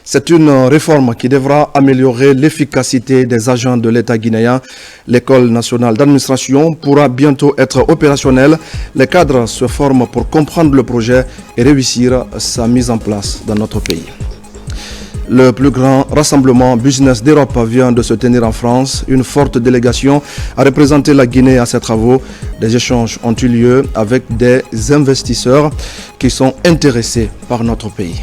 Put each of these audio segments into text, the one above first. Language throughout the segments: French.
C'est une réforme qui devra améliorer l'efficacité des agents de l'État guinéen. L'École nationale d'administration pourra bientôt être opérationnelle. Les cadres se forment pour comprendre le projet et réussir sa mise en place dans notre pays. Le plus grand rassemblement business d'Europe vient de se tenir en France. Une forte délégation a représenté la Guinée à ces travaux. Des échanges ont eu lieu avec des investisseurs qui sont intéressés par notre pays.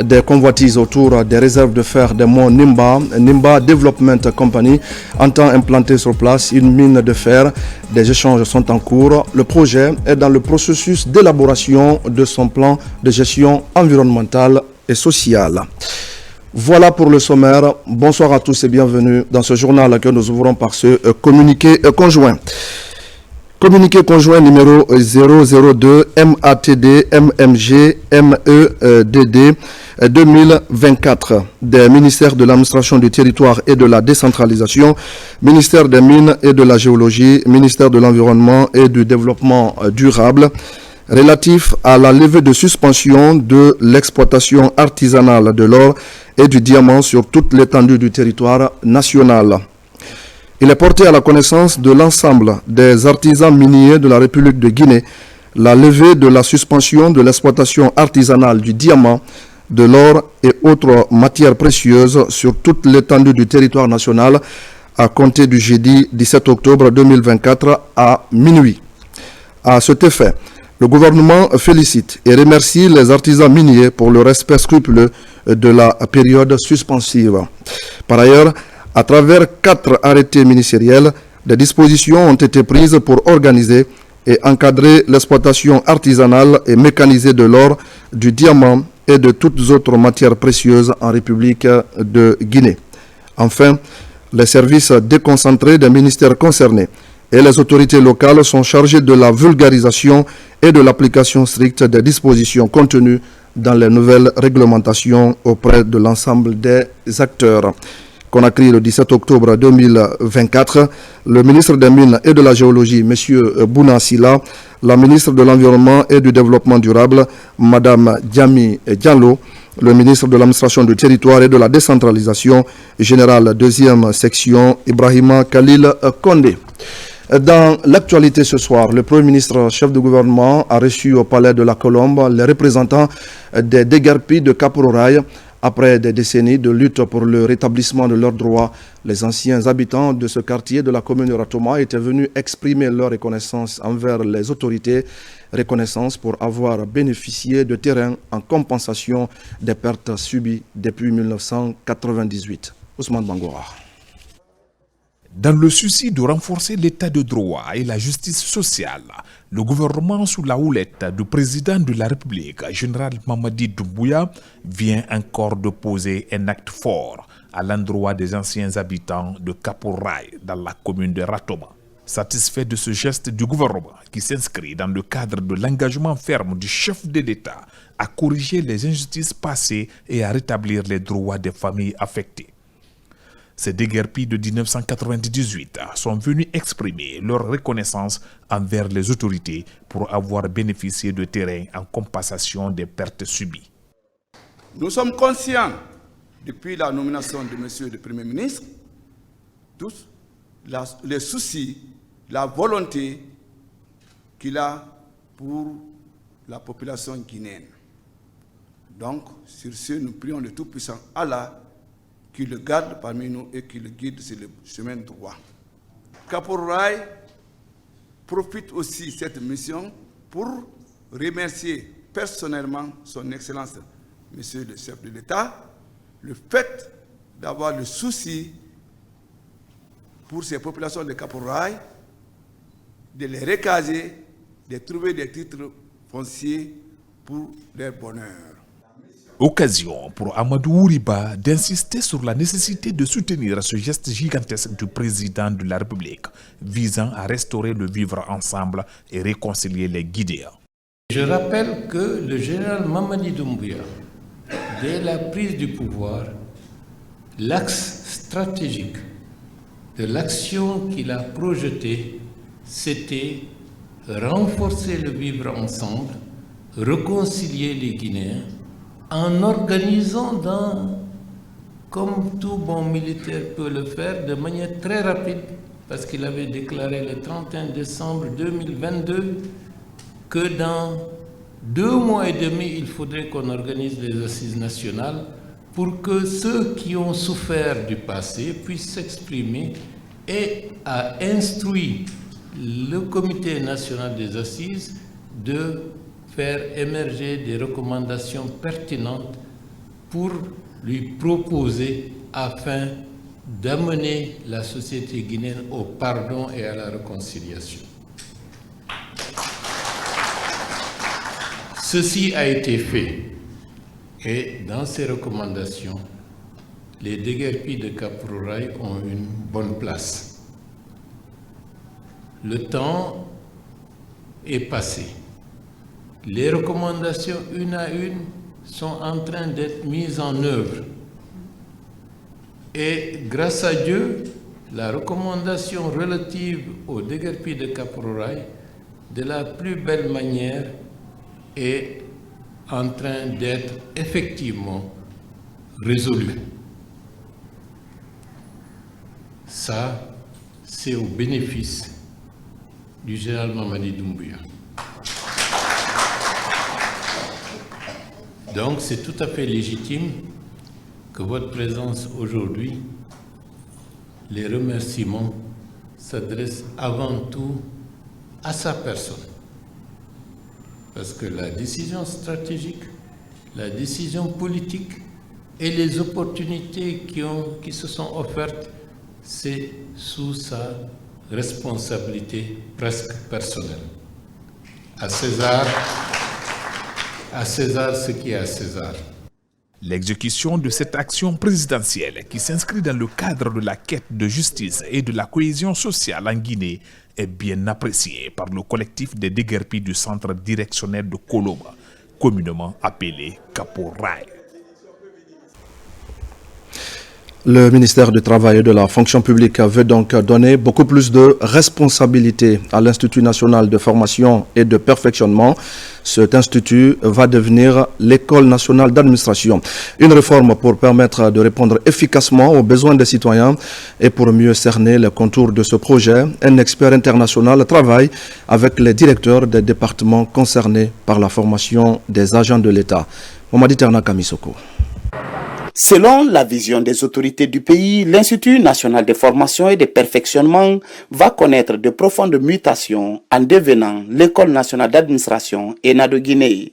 Des convoitises autour des réserves de fer des monts Nimba. Nimba Development Company entend implanter sur place une mine de fer. Des échanges sont en cours. Le projet est dans le processus d'élaboration de son plan de gestion environnementale et sociale. Voilà pour le sommaire. Bonsoir à tous et bienvenue dans ce journal que nous ouvrons par ce communiqué conjoint. Communiqué conjoint numéro 002 MATD MMG MEDD 2024 des ministères de l'administration du territoire et de la décentralisation, ministère des mines et de la géologie, ministère de l'environnement et du développement durable, relatif à la levée de suspension de l'exploitation artisanale de l'or et du diamant sur toute l'étendue du territoire national. Il est porté à la connaissance de l'ensemble des artisans miniers de la République de Guinée la levée de la suspension de l'exploitation artisanale du diamant, de l'or et autres matières précieuses sur toute l'étendue du territoire national à compter du jeudi 17 octobre 2024 à minuit. À cet effet, le gouvernement félicite et remercie les artisans miniers pour le respect scrupuleux de la période suspensive. Par ailleurs, à travers 4 arrêtés ministériels, des dispositions ont été prises pour organiser et encadrer l'exploitation artisanale et mécanisée de l'or, du diamant et de toutes autres matières précieuses en République de Guinée. Enfin, les services déconcentrés des ministères concernés et les autorités locales sont chargés de la vulgarisation et de l'application stricte des dispositions contenues dans les nouvelles réglementations auprès de l'ensemble des acteurs. Conakry, le 17 octobre 2024, le ministre des Mines et de la Géologie, M. Bouna Silla, la ministre de l'Environnement et du Développement durable, Mme Diami Diallo, le ministre de l'Administration du Territoire et de la Décentralisation, général 2e section, Ibrahima Khalil Kondé. Dans l'actualité ce soir, le Premier ministre, chef de gouvernement, a reçu au Palais de la Colombe les représentants des déguerpis de Kaporouraï. Après des décennies de lutte pour le rétablissement de leurs droits, les anciens habitants de ce quartier de la commune de Ratoma étaient venus exprimer leur reconnaissance envers les autorités, reconnaissance pour avoir bénéficié de terrains en compensation des pertes subies depuis 1998. Ousmane Bangoura. Dans le souci de renforcer l'état de droit et la justice sociale, le gouvernement sous la houlette du président de la République, général Mamadi Doumbouya, vient encore de poser un acte fort à l'endroit des anciens habitants de Kaporouraï dans la commune de Ratoma. Satisfait de ce geste du gouvernement qui s'inscrit dans le cadre de l'engagement ferme du chef de l'État à corriger les injustices passées et à rétablir les droits des familles affectées. Ces déguerpis de 1998 sont venus exprimer leur reconnaissance envers les autorités pour avoir bénéficié de terrains en compensation des pertes subies. Nous sommes conscients, depuis la nomination de M. le Premier ministre, tous les soucis, la volonté qu'il a pour la population guinéenne. Donc, sur ce, nous prions le Tout-Puissant Allah qui le garde parmi nous et qui le guide sur le chemin droit. Kaporouraï profite aussi de cette mission pour remercier personnellement son Excellence, Monsieur le chef de l'État, le fait d'avoir le souci pour ces populations de Kaporouraï, de les recaser, de trouver des titres fonciers pour leur bonheur. Occasion pour Amadou Ouriba d'insister sur la nécessité de soutenir ce geste gigantesque du président de la République visant à restaurer le vivre ensemble et réconcilier les Guinéens. Je rappelle que le général Mamadi Doumbouya, dès la prise du pouvoir, l'axe stratégique de l'action qu'il a projetée, c'était renforcer le vivre ensemble, réconcilier les Guinéens, en organisant comme tout bon militaire peut le faire, de manière très rapide, parce qu'il avait déclaré le 31 décembre 2022 que dans 2 mois et demi, il faudrait qu'on organise les assises nationales pour que ceux qui ont souffert du passé puissent s'exprimer, et a instruit le comité national des assises de faire émerger des recommandations pertinentes pour lui proposer afin d'amener la société guinéenne au pardon et à la réconciliation. Ceci a été fait, et dans ces recommandations, les déguerpis de Kapurouraye ont une bonne place. Le temps est passé. Les recommandations, une à une, sont en train d'être mises en œuvre. Et grâce à Dieu, la recommandation relative au déguerpi de Kapurouraye, de la plus belle manière, est en train d'être effectivement résolue. Ça, c'est au bénéfice du général Mamadi Doumbouya. Donc, c'est tout à fait légitime que votre présence aujourd'hui, les remerciements s'adressent avant tout à sa personne. Parce que la décision stratégique, la décision politique et les opportunités qui se sont offertes, c'est sous sa responsabilité presque personnelle. À César ce qui est à César. L'exécution de cette action présidentielle qui s'inscrit dans le cadre de la quête de justice et de la cohésion sociale en Guinée est bien appréciée par le collectif des déguerpis du centre directionnel de Koloba, communément appelé Kapurouraye. Le ministère du Travail et de la Fonction publique veut donc donner beaucoup plus de responsabilités à l'Institut national de formation et de perfectionnement. Cet institut va devenir l'École nationale d'administration. Une réforme pour permettre de répondre efficacement aux besoins des citoyens et pour mieux cerner les contours de ce projet. Un expert international travaille avec les directeurs des départements concernés par la formation des agents de l'État. Mamadi Ternaka Misoko. Selon la vision des autorités du pays, l'Institut national de formation et de perfectionnement va connaître de profondes mutations en devenant l'École nationale d'administration ENA de Guinée.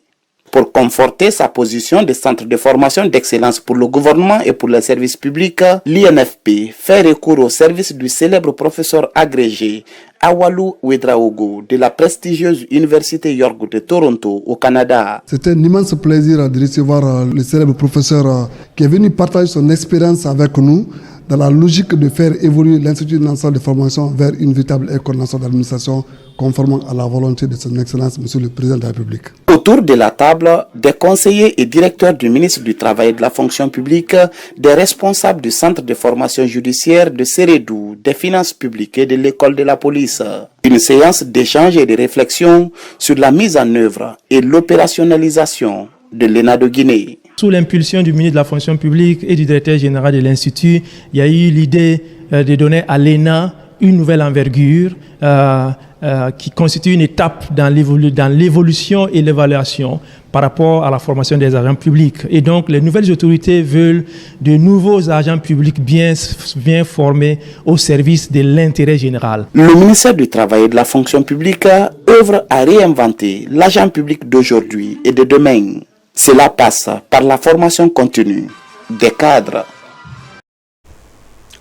Pour conforter sa position de centre de formation d'excellence pour le gouvernement et pour les services publics, l'INFP fait recours au service du célèbre professeur agrégé Awalou Ouedraogo de la prestigieuse Université York de Toronto au Canada. C'était un immense plaisir de recevoir le célèbre professeur qui est venu partager son expérience avec nous dans la logique de faire évoluer l'Institut national de formation vers une véritable école nationale d'administration conformément à la volonté de son Excellence, Monsieur le Président de la République. Autour de la table, des conseillers et directeurs du ministre du Travail et de la Fonction publique, des responsables du centre de formation judiciaire de Sérédou, des finances publiques et de l'école de la police. Une séance d'échange et de réflexion sur la mise en œuvre et l'opérationnalisation de l'ENA de Guinée. Sous l'impulsion du ministre de la Fonction publique et du directeur général de l'Institut, il y a eu l'idée de donner à l'ENA une nouvelle envergure qui constitue une étape dans l'évolution et l'évaluation par rapport à la formation des agents publics. Et donc, les nouvelles autorités veulent de nouveaux agents publics bien formés au service de l'intérêt général. Le ministère du Travail et de la Fonction publique œuvre à réinventer l'agent public d'aujourd'hui et de demain. Cela passe par la formation continue des cadres.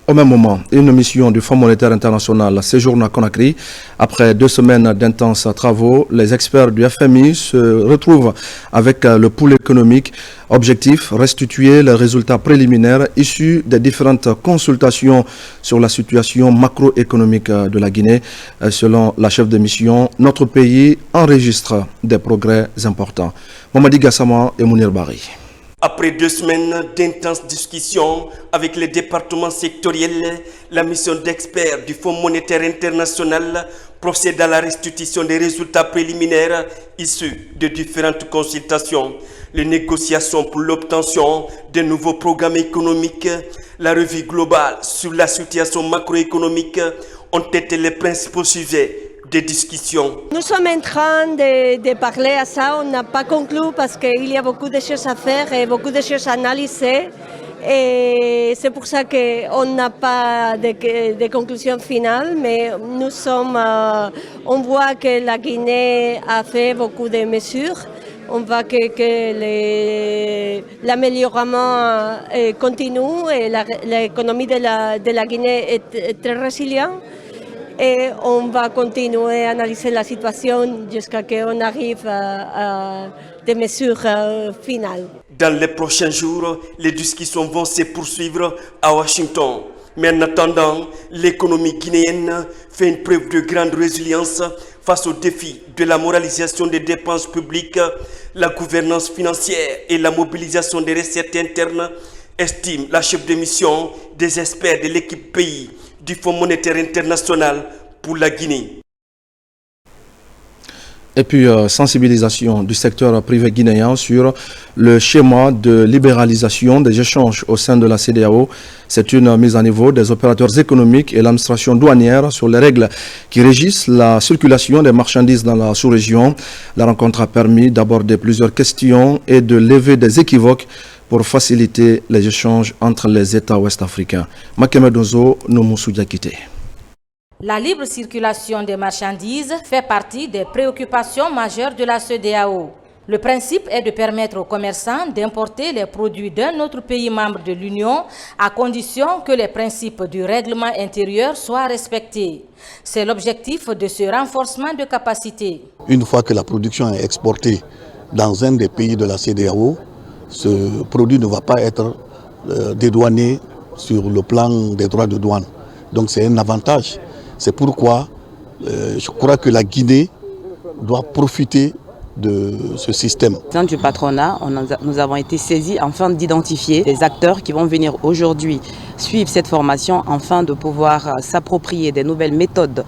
Au même moment, une mission du Fonds monétaire international séjourne à Conakry. Après 2 semaines d'intenses travaux, les experts du FMI se retrouvent avec le pool économique. Objectif, restituer les résultats préliminaires issus des différentes consultations sur la situation macroéconomique de la Guinée. Selon la chef de mission, notre pays enregistre des progrès importants. Mamadi Gassama et Mounir Bari. Après 2 semaines d'intenses discussions avec les départements sectoriels, la mission d'experts du Fonds monétaire international procède à la restitution des résultats préliminaires issus de différentes consultations, les négociations pour l'obtention de nouveaux programmes économiques, la revue globale sur la situation macroéconomique ont été les principaux sujets de discussion. Nous sommes en train de parler à ça, on n'a pas conclu parce qu'il y a beaucoup de choses à faire et beaucoup de choses à analyser. Et c'est pour ça qu'on n'a pas de conclusion finale, mais nous sommes, on voit que la Guinée a fait beaucoup de mesures. On voit que l'amélioration continue et l'économie de la Guinée est très résiliente. Et on va continuer à analyser la situation jusqu'à ce qu'on arrive à des mesures finales. Dans les prochains jours, les discussions vont se poursuivre à Washington. Mais en attendant, l'économie guinéenne fait une preuve de grande résilience face aux défis de la moralisation des dépenses publiques, la gouvernance financière et la mobilisation des recettes internes, estime la chef de mission des experts de l'équipe pays du Fonds monétaire international pour la Guinée. Et puis, sensibilisation du secteur privé guinéen sur le schéma de libéralisation des échanges au sein de la CEDEAO. C'est une mise à niveau des opérateurs économiques et l'administration douanière sur les règles qui régissent la circulation des marchandises dans la sous-région. La rencontre a permis d'aborder plusieurs questions et de lever des équivoques pour faciliter les échanges entre les États ouest-africains. Makemedozo Noumoussou Diakité. La libre circulation des marchandises fait partie des préoccupations majeures de la CEDEAO. Le principe est de permettre aux commerçants d'importer les produits d'un autre pays membre de l'Union à condition que les principes du règlement intérieur soient respectés. C'est l'objectif de ce renforcement de capacité. Une fois que la production est exportée dans un des pays de la CEDEAO, ce produit ne va pas être dédouané sur le plan des droits de douane. Donc c'est un avantage. C'est pourquoi je crois que la Guinée doit profiter de ce système. Au sein du patronat, nous avons été saisis afin d'identifier les acteurs qui vont venir aujourd'hui suivre cette formation afin de pouvoir s'approprier des nouvelles méthodes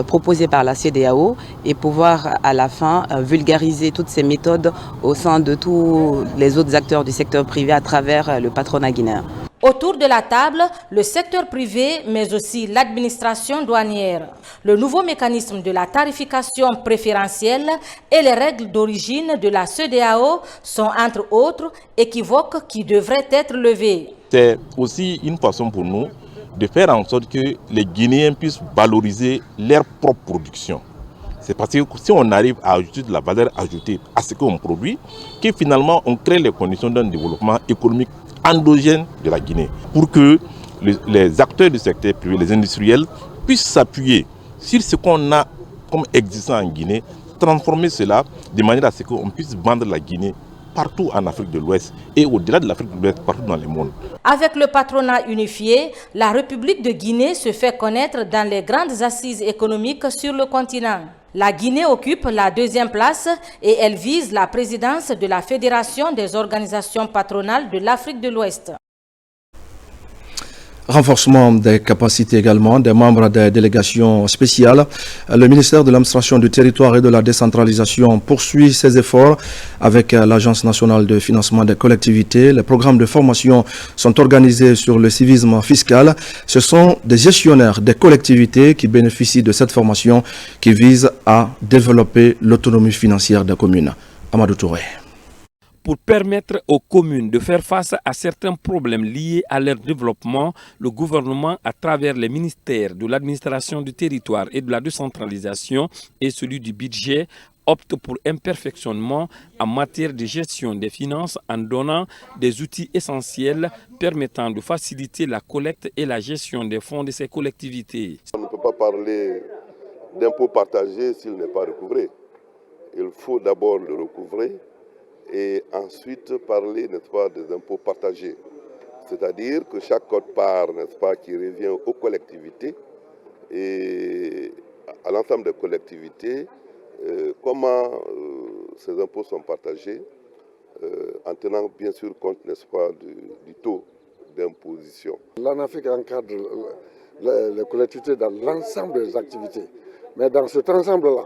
proposées par la CEDEAO et pouvoir à la fin vulgariser toutes ces méthodes au sein de tous les autres acteurs du secteur privé à travers le patronat guinéen. Autour de la table, le secteur privé, mais aussi l'administration douanière. Le nouveau mécanisme de la tarification préférentielle et les règles d'origine de la CEDEAO sont, entre autres, équivoques qui devraient être levés. C'est aussi une façon pour nous de faire en sorte que les Guinéens puissent valoriser leur propre production. C'est parce que si on arrive à ajouter de la valeur ajoutée à ce qu'on produit, que finalement on crée les conditions d'un développement économique endogène de la Guinée, pour que les acteurs du secteur privé, les industriels, puissent s'appuyer sur ce qu'on a comme existant en Guinée, transformer cela de manière à ce qu'on puisse vendre la Guinée partout en Afrique de l'Ouest et au-delà de l'Afrique de l'Ouest, partout dans le monde. Avec le patronat unifié, la République de Guinée se fait connaître dans les grandes assises économiques sur le continent. La Guinée occupe la 2e place et elle vise la présidence de la Fédération des organisations patronales de l'Afrique de l'Ouest. Renforcement des capacités également des membres des délégations spéciales. Le ministère de l'Administration du Territoire et de la Décentralisation poursuit ses efforts avec l'Agence nationale de financement des collectivités. Les programmes de formation sont organisés sur le civisme fiscal. Ce sont des gestionnaires des collectivités qui bénéficient de cette formation qui vise à développer l'autonomie financière des communes. Amadou Touré. Pour permettre aux communes de faire face à certains problèmes liés à leur développement, le gouvernement, à travers les ministères de l'administration du territoire et de la décentralisation et celui du budget, opte pour un perfectionnement en matière de gestion des finances en donnant des outils essentiels permettant de faciliter la collecte et la gestion des fonds de ces collectivités. On ne peut pas parler d'impôt partagé s'il n'est pas recouvré. Il faut d'abord le recouvrer et ensuite parler, n'est-ce pas, des impôts partagés. C'est-à-dire que chaque quote-part, n'est-ce pas, qui revient aux collectivités et à l'ensemble des collectivités, comment ces impôts sont partagés en tenant bien sûr compte, n'est-ce pas, du taux d'imposition. L'ANAFIC encadre les collectivités dans l'ensemble des activités. Mais dans cet ensemble-là,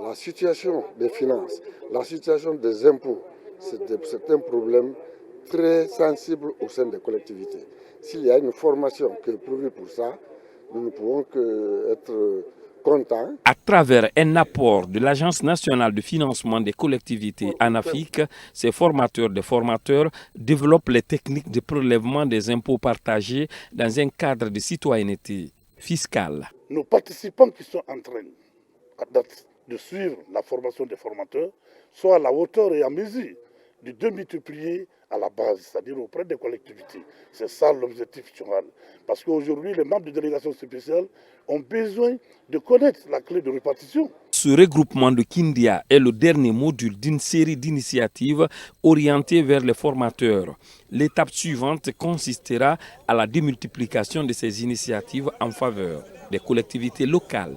la situation des finances, la situation des impôts, c'est un problème très sensible au sein des collectivités. S'il y a une formation qui est prévue pour ça, nous ne pouvons qu'être contents. À travers un apport de l'Agence nationale de financement des collectivités ANAFIC, ces formateurs de formateurs développent les techniques de prélèvement des impôts partagés dans un cadre de citoyenneté fiscale. Nos participants qui sont en train à date de suivre la formation des formateurs sont à la hauteur et à mesure de démultiplier à la base, c'est-à-dire auprès des collectivités. C'est ça l'objectif général. Parce qu'aujourd'hui, les membres de délégation spéciale ont besoin de connaître la clé de répartition. Ce regroupement de Kindia est le dernier module d'une série d'initiatives orientées vers les formateurs. L'étape suivante consistera à la démultiplication de ces initiatives en faveur des collectivités locales.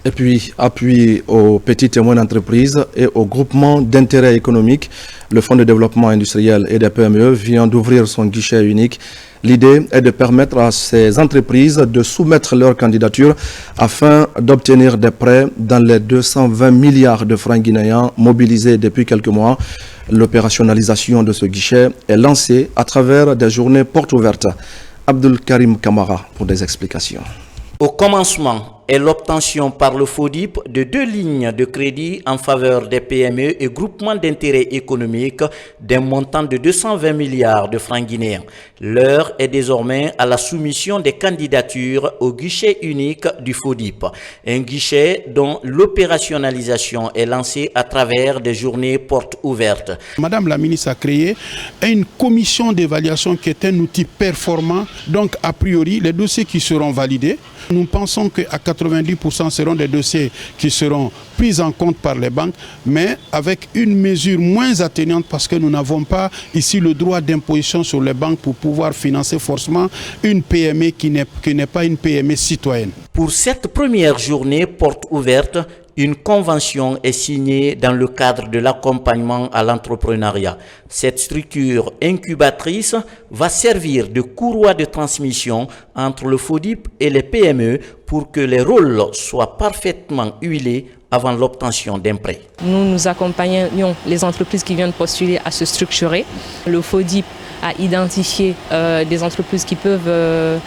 Et puis, appui aux petites et moyennes entreprises et aux groupements d'intérêt économique, le Fonds de développement industriel et des PME vient d'ouvrir son guichet unique. L'idée est de permettre à ces entreprises de soumettre leur candidature afin d'obtenir des prêts dans les 220 milliards de francs guinéens mobilisés depuis quelques mois. L'opérationnalisation de ce guichet est lancée à travers des journées portes ouvertes. Abdul Karim Kamara pour des explications. Au commencement est l'obtention par le FODIP de 2 lignes de crédit en faveur des PME et groupements d'intérêt économique d'un montant de 220 milliards de francs guinéens. L'heure est désormais à la soumission des candidatures au guichet unique du FODIP, un guichet dont l'opérationnalisation est lancée à travers des journées portes ouvertes. Madame la ministre a créé une commission d'évaluation qui est un outil performant. Donc a priori, les dossiers qui seront validés, nous pensons qu'à 90% seront des dossiers qui seront pris en compte par les banques, mais avec une mesure moins atténuante parce que nous n'avons pas ici le droit d'imposition sur les banques pour pouvoir financer forcément une PME qui n'est pas une PME citoyenne. Pour cette première journée porte ouverte, une convention est signée dans le cadre de l'accompagnement à l'entrepreneuriat. Cette structure incubatrice va servir de courroie de transmission entre le FODIP et les PME pour que les rôles soient parfaitement huilés avant l'obtention d'un prêt. Nous accompagnons les entreprises qui viennent postuler à se structurer. Le FODIP a identifié des entreprises qui peuvent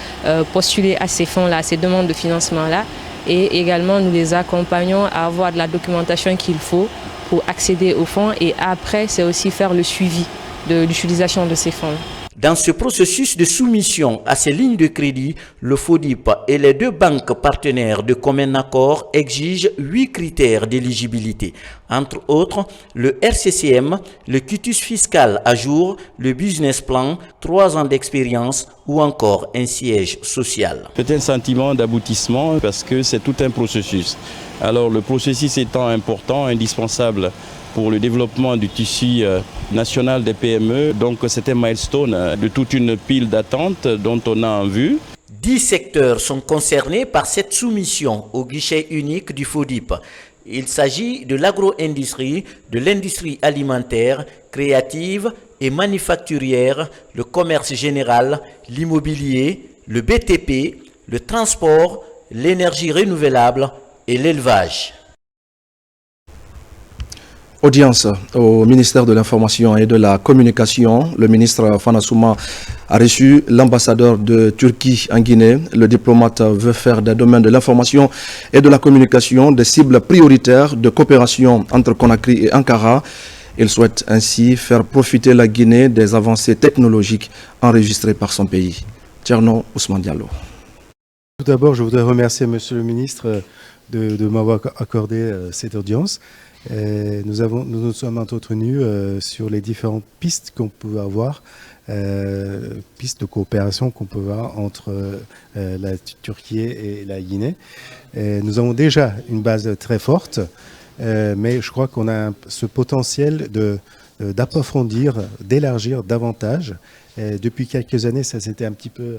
postuler à ces fonds-là, à ces demandes de financement-là. Et également, nous les accompagnons à avoir de la documentation qu'il faut pour accéder aux fonds. Et après, c'est aussi faire le suivi de l'utilisation de ces fonds. Dans ce processus de soumission à ces lignes de crédit, le FODIP et les 2 banques partenaires de commun accord exigent 8 critères d'éligibilité. Entre autres, le RCCM, le quitus fiscal à jour, le business plan, 3 ans d'expérience ou encore un siège social. C'est un sentiment d'aboutissement parce que c'est tout un processus. Alors le processus étant important, indispensable pour le développement du tissu national des PME. Donc c'est un milestone de toute une pile d'attentes dont on a en vue. 10 secteurs sont concernés par cette soumission au guichet unique du FODIP. Il s'agit de l'agro-industrie, de l'industrie alimentaire, créative et manufacturière, le commerce général, l'immobilier, le BTP, le transport, l'énergie renouvelable et l'élevage. Audience au ministère de l'Information et de la Communication. Le ministre Fana Souma a reçu l'ambassadeur de Turquie en Guinée. Le diplomate veut faire des domaines de l'information et de la communication des cibles prioritaires de coopération entre Conakry et Ankara. Il souhaite ainsi faire profiter la Guinée des avancées technologiques enregistrées par son pays. Tcherno Ousmane Diallo. Tout d'abord, je voudrais remercier Monsieur le ministre de m'avoir accordé cette audience. Nous nous sommes entretenus sur les différentes pistes qu'on peut avoir, pistes de coopération qu'on peut avoir entre la Turquie et la Guinée. Nous avons déjà une base très forte, mais je crois qu'on a ce potentiel d'approfondir, d'élargir davantage. Depuis quelques années, ça s'était un petit peu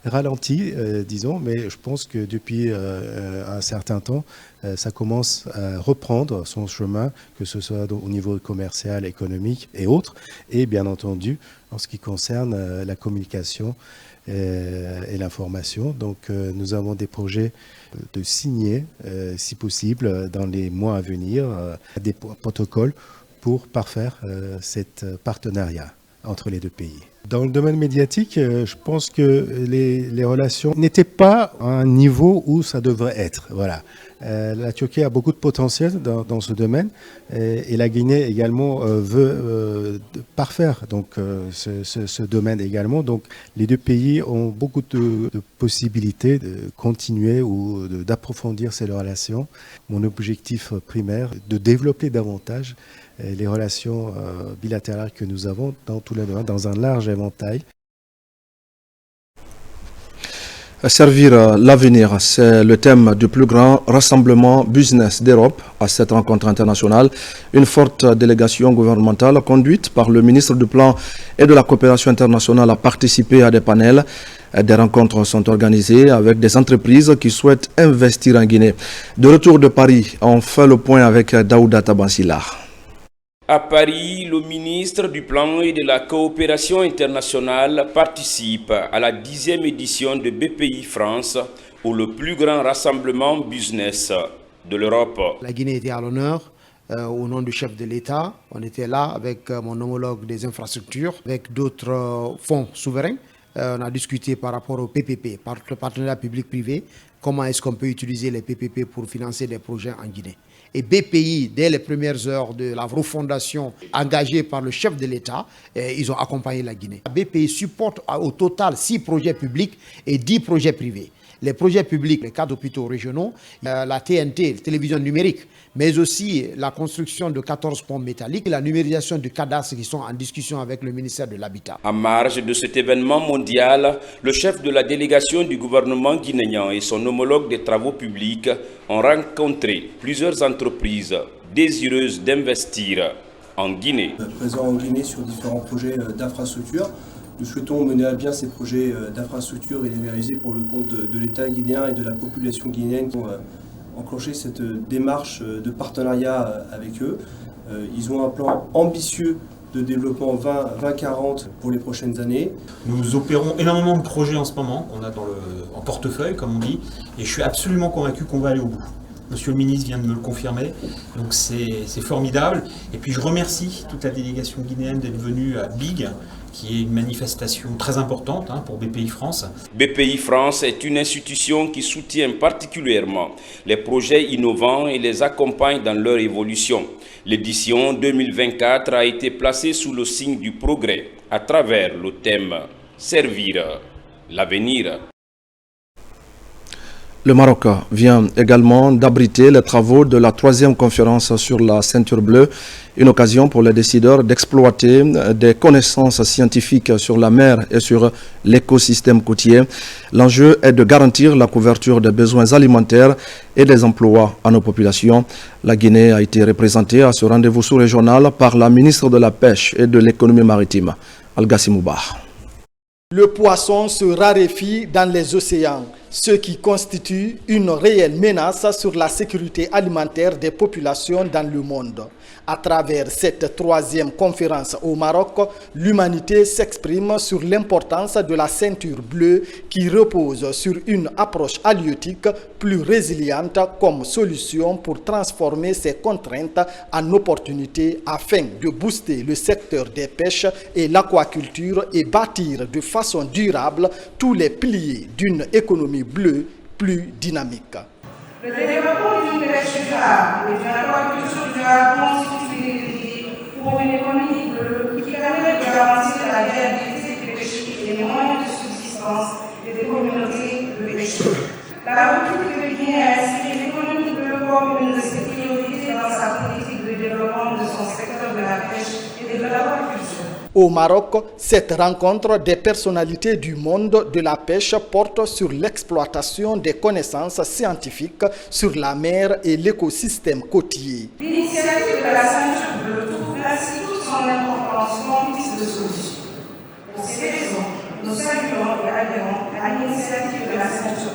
ralenti, disons, mais je pense que depuis un certain temps, ça commence à reprendre son chemin, que ce soit au niveau commercial, économique et autres, et bien entendu en ce qui concerne la communication et l'information. Donc nous avons des projets de signer, si possible, dans les mois à venir, des protocoles pour parfaire cet partenariat entre les deux pays. Dans le domaine médiatique, je pense que les relations n'étaient pas à un niveau où ça devrait être. Voilà. La Turquie a beaucoup de potentiel dans ce domaine et la Guinée également veut parfaire donc, ce domaine également. Donc les deux pays ont beaucoup de possibilités de continuer ou d'approfondir ces relations. Mon objectif primaire, de développer davantage les relations bilatérales que nous avons dans tous les domaines, dans un large éventail. Servir l'avenir, c'est le thème du plus grand rassemblement business d'Europe à cette rencontre internationale. Une forte délégation gouvernementale conduite par le ministre du Plan et de la Coopération internationale a participé à des panels. Des rencontres sont organisées avec des entreprises qui souhaitent investir en Guinée. De retour de Paris, on fait le point avec Daouda Tabansila. À Paris, le ministre du Plan et de la Coopération internationale participe à la 10e édition de BPI France, ou le plus grand rassemblement business de l'Europe. La Guinée était à l'honneur au nom du chef de l'État. On était là avec mon homologue des infrastructures, avec d'autres fonds souverains. On a discuté par rapport au PPP, partenariat public-privé, comment est-ce qu'on peut utiliser les PPP pour financer des projets en Guinée. Et BPI, dès les premières heures de la refondation engagée par le chef de l'État, ils ont accompagné la Guinée. BPI supporte au total 6 projets publics et 10 projets privés. Les projets publics, les 4 hôpitaux régionaux, la TNT, télévision numérique, mais aussi la construction de 14 ponts métalliques et la numérisation du cadastre qui sont en discussion avec le ministère de l'Habitat. En marge de cet événement mondial, le chef de la délégation du gouvernement guinéen et son homologue des travaux publics ont rencontré plusieurs entreprises désireuses d'investir en Guinée. Présent en Guinée sur différents projets d'infrastructure. Nous souhaitons mener à bien ces projets d'infrastructure et les réaliser pour le compte de l'État guinéen et de la population guinéenne qui ont enclenché cette démarche de partenariat avec eux. Ils ont un plan ambitieux de développement 2040 pour les prochaines années. Nous opérons énormément de projets en ce moment, qu'on a en portefeuille, comme on dit, et je suis absolument convaincu qu'on va aller au bout. Monsieur le ministre vient de me le confirmer, donc c'est formidable. Et puis je remercie toute la délégation guinéenne d'être venue à Big, qui est une manifestation très importante pour BPI France. BPI France est une institution qui soutient particulièrement les projets innovants et les accompagne dans leur évolution. L'édition 2024 a été placée sous le signe du progrès à travers le thème « Servir l'avenir ». Le Maroc vient également d'abriter les travaux de la 3e conférence sur la ceinture bleue, une occasion pour les décideurs d'exploiter des connaissances scientifiques sur la mer et sur l'écosystème côtier. L'enjeu est de garantir la couverture des besoins alimentaires et des emplois à nos populations. La Guinée a été représentée à ce rendez-vous sous-régional par la ministre de la Pêche et de l'économie maritime, Al-Gassim Mouba. Le poisson se raréfie dans les océans, ce qui constitue une réelle menace sur la sécurité alimentaire des populations dans le monde. À travers cette 3e conférence au Maroc, l'humanité s'exprime sur l'importance de la ceinture bleue qui repose sur une approche halieutique plus résiliente comme solution pour transformer ces contraintes en opportunités afin de booster le secteur des pêches et l'aquaculture et bâtir de façon durable tous les piliers d'une économie bleue plus dynamique. Le développement d'une pêche durable et d'une aquaculture durable constitue des leviers pour une économie bleue qui permet de garantir la viabilité du pêche et les moyens de subsistance des communautés de pêcheurs. La République de Guinée a inscrit l'économie bleue comme une de ses priorités dans sa politique de développement de son secteur de la pêche et de l'aquaculture. Au Maroc, cette rencontre des personnalités du monde de la pêche porte sur l'exploitation des connaissances scientifiques sur la mer et l'écosystème côtier. L'initiative de la ceinture bleue trouve ainsi toute son son importance comme piste de solution. Pour ces raisons, nous saluons et adhérons à l'initiative de la ceinture.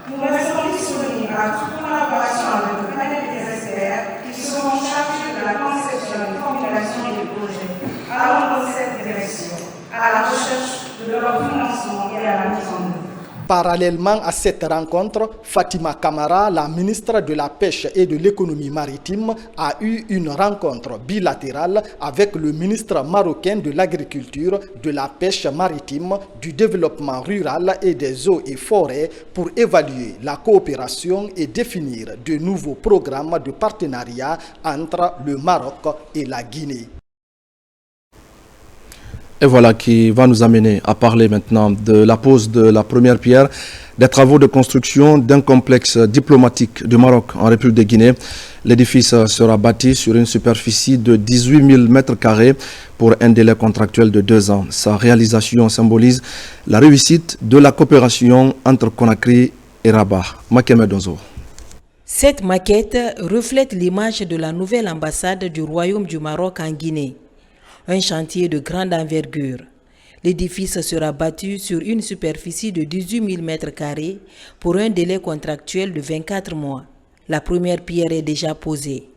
Nous restons disponibles à toute collaboration avec le panel des experts qui seront chargés de la conception et formulation des projets. Allons dans cette direction, à la recherche de leur financement et à la mise en œuvre. Parallèlement à cette rencontre, Fatima Camara, la ministre de la Pêche et de l'Économie maritime, a eu une rencontre bilatérale avec le ministre marocain de l'Agriculture, de la Pêche maritime, du Développement rural et des eaux et forêts pour évaluer la coopération et définir de nouveaux programmes de partenariat entre le Maroc et la Guinée. Et voilà qui va nous amener à parler maintenant de la pose de la première pierre des travaux de construction d'un complexe diplomatique du Maroc en République de Guinée. L'édifice sera bâti sur une superficie de 18 000 m² pour un délai contractuel de 2 ans. Sa réalisation symbolise la réussite de la coopération entre Conakry et Rabat. Makeme Donzo. Cette maquette reflète l'image de la nouvelle ambassade du Royaume du Maroc en Guinée. Un chantier de grande envergure. L'édifice sera bâti sur une superficie de 18 000 m² pour un délai contractuel de 24 mois. La première pierre est déjà posée.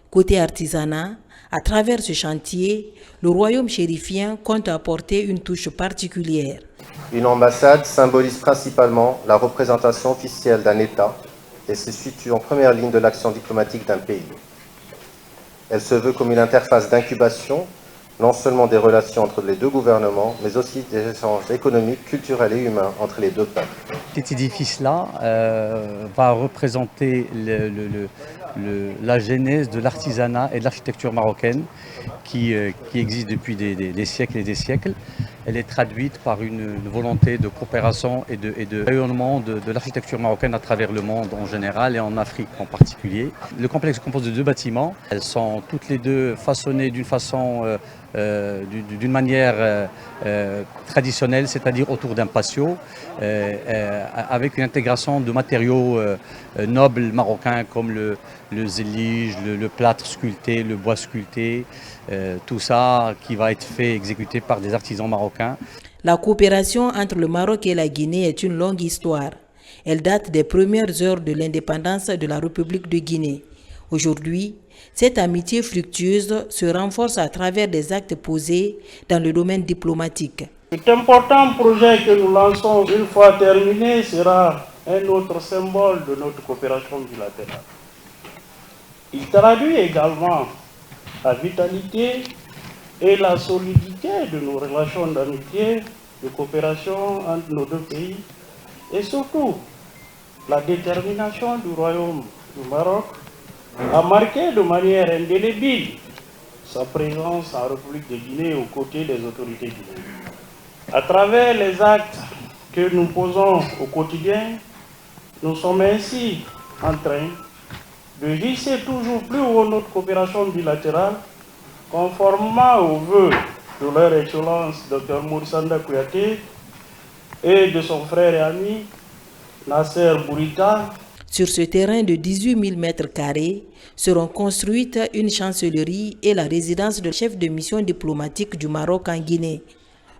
Côté artisanat, à travers ce chantier, le royaume chérifien compte apporter une touche particulière. Une ambassade symbolise principalement la représentation officielle d'un État et se situe en première ligne de l'action diplomatique d'un pays. Elle se veut comme une interface d'incubation, non seulement des relations entre les deux gouvernements, mais aussi des échanges économiques, culturels et humains entre les deux peuples. Cet édifice-là va représenter la genèse de l'artisanat et de l'architecture marocaine qui existe depuis des siècles et des siècles. Elle est traduite par une volonté de coopération et de rayonnement de l'architecture marocaine à travers le monde en général et en Afrique en particulier. Le complexe se compose de 2 bâtiments. Elles sont toutes les deux façonnées d'une manière traditionnelle, c'est-à-dire autour d'un patio, avec une intégration de matériaux nobles marocains comme le zélige, le plâtre sculpté, le bois sculpté, tout ça qui va être exécuté par des artisans marocains. La coopération entre le Maroc et la Guinée est une longue histoire. Elle date des premières heures de l'indépendance de la République de Guinée. Aujourd'hui, cette amitié fructueuse se renforce à travers des actes posés dans le domaine diplomatique. Cet important projet que nous lançons une fois terminé sera un autre symbole de notre coopération bilatérale. Il traduit également la vitalité et la solidité de nos relations d'amitié, de coopération entre nos deux pays et surtout la détermination du Royaume du Maroc a marqué de manière indélébile sa présence en République de Guinée aux côtés des autorités guinéennes. À travers les actes que nous posons au quotidien, nous sommes ainsi en train de hisser toujours plus haut notre coopération bilatérale, conformément aux vœux de leur Excellence Dr Moussanda Kouyaté et de son frère et ami Nasser Bourita. Sur ce terrain de 18 000 m² seront construites une chancellerie et la résidence de chef de mission diplomatique du Maroc en Guinée.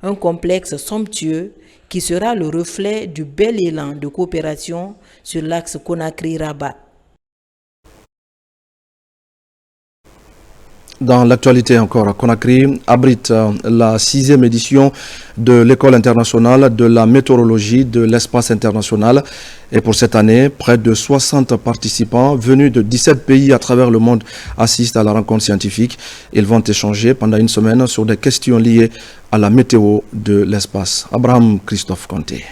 Un complexe somptueux qui sera le reflet du bel élan de coopération sur l'axe Conakry-Rabat. Dans l'actualité encore, Conakry abrite la 6e édition de l'École internationale de la météorologie de l'espace international. Et pour cette année, près de 60 participants venus de 17 pays à travers le monde assistent à la rencontre scientifique. Ils vont échanger pendant une semaine sur des questions liées à la météo de l'espace. Abraham Christophe Conté.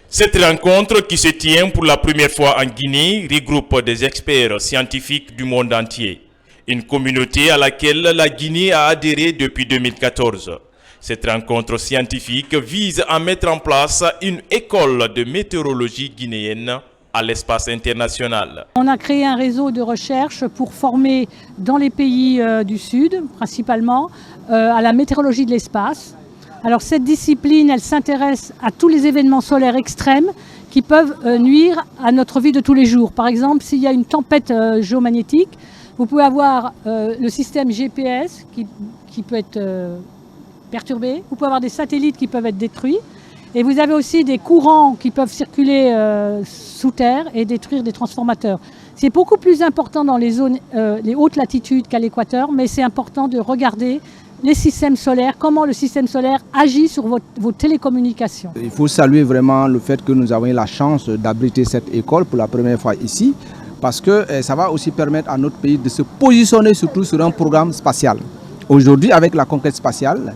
Cette rencontre qui se tient pour la première fois en Guinée regroupe des experts scientifiques du monde entier. Une communauté à laquelle la Guinée a adhéré depuis 2014. Cette rencontre scientifique vise à mettre en place une école de météorologie guinéenne à l'espace international. On a créé un réseau de recherche pour former dans les pays du Sud, principalement, à la météorologie de l'espace. Alors cette discipline, elle s'intéresse à tous les événements solaires extrêmes qui peuvent nuire à notre vie de tous les jours. Par exemple, s'il y a une tempête géomagnétique, Vous pouvez avoir le système GPS qui peut être perturbé. Vous pouvez avoir des satellites qui peuvent être détruits. Et vous avez aussi des courants qui peuvent circuler sous terre et détruire des transformateurs. C'est beaucoup plus important dans les zones, les hautes latitudes qu'à l'équateur, mais c'est important de regarder les systèmes solaires, comment le système solaire agit sur vos télécommunications. Il faut saluer vraiment le fait que nous avons eu la chance d'abriter cette école pour la première fois ici, parce que ça va aussi permettre à notre pays de se positionner surtout sur un programme spatial. Aujourd'hui, avec la conquête spatiale,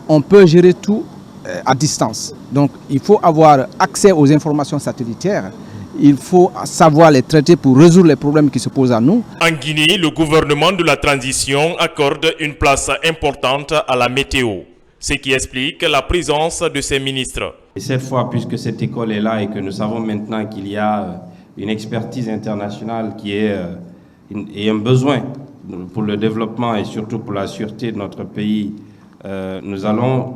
on peut gérer tout à distance. Donc il faut avoir accès aux informations satellitaires, il faut savoir les traiter pour résoudre les problèmes qui se posent à nous. En Guinée, le gouvernement de la transition accorde une place importante à la météo, ce qui explique la présence de ses ministres. Et cette fois, puisque cette école est là et que nous savons maintenant qu'il y a une expertise internationale qui est et un besoin pour le développement et surtout pour la sûreté de notre pays, nous allons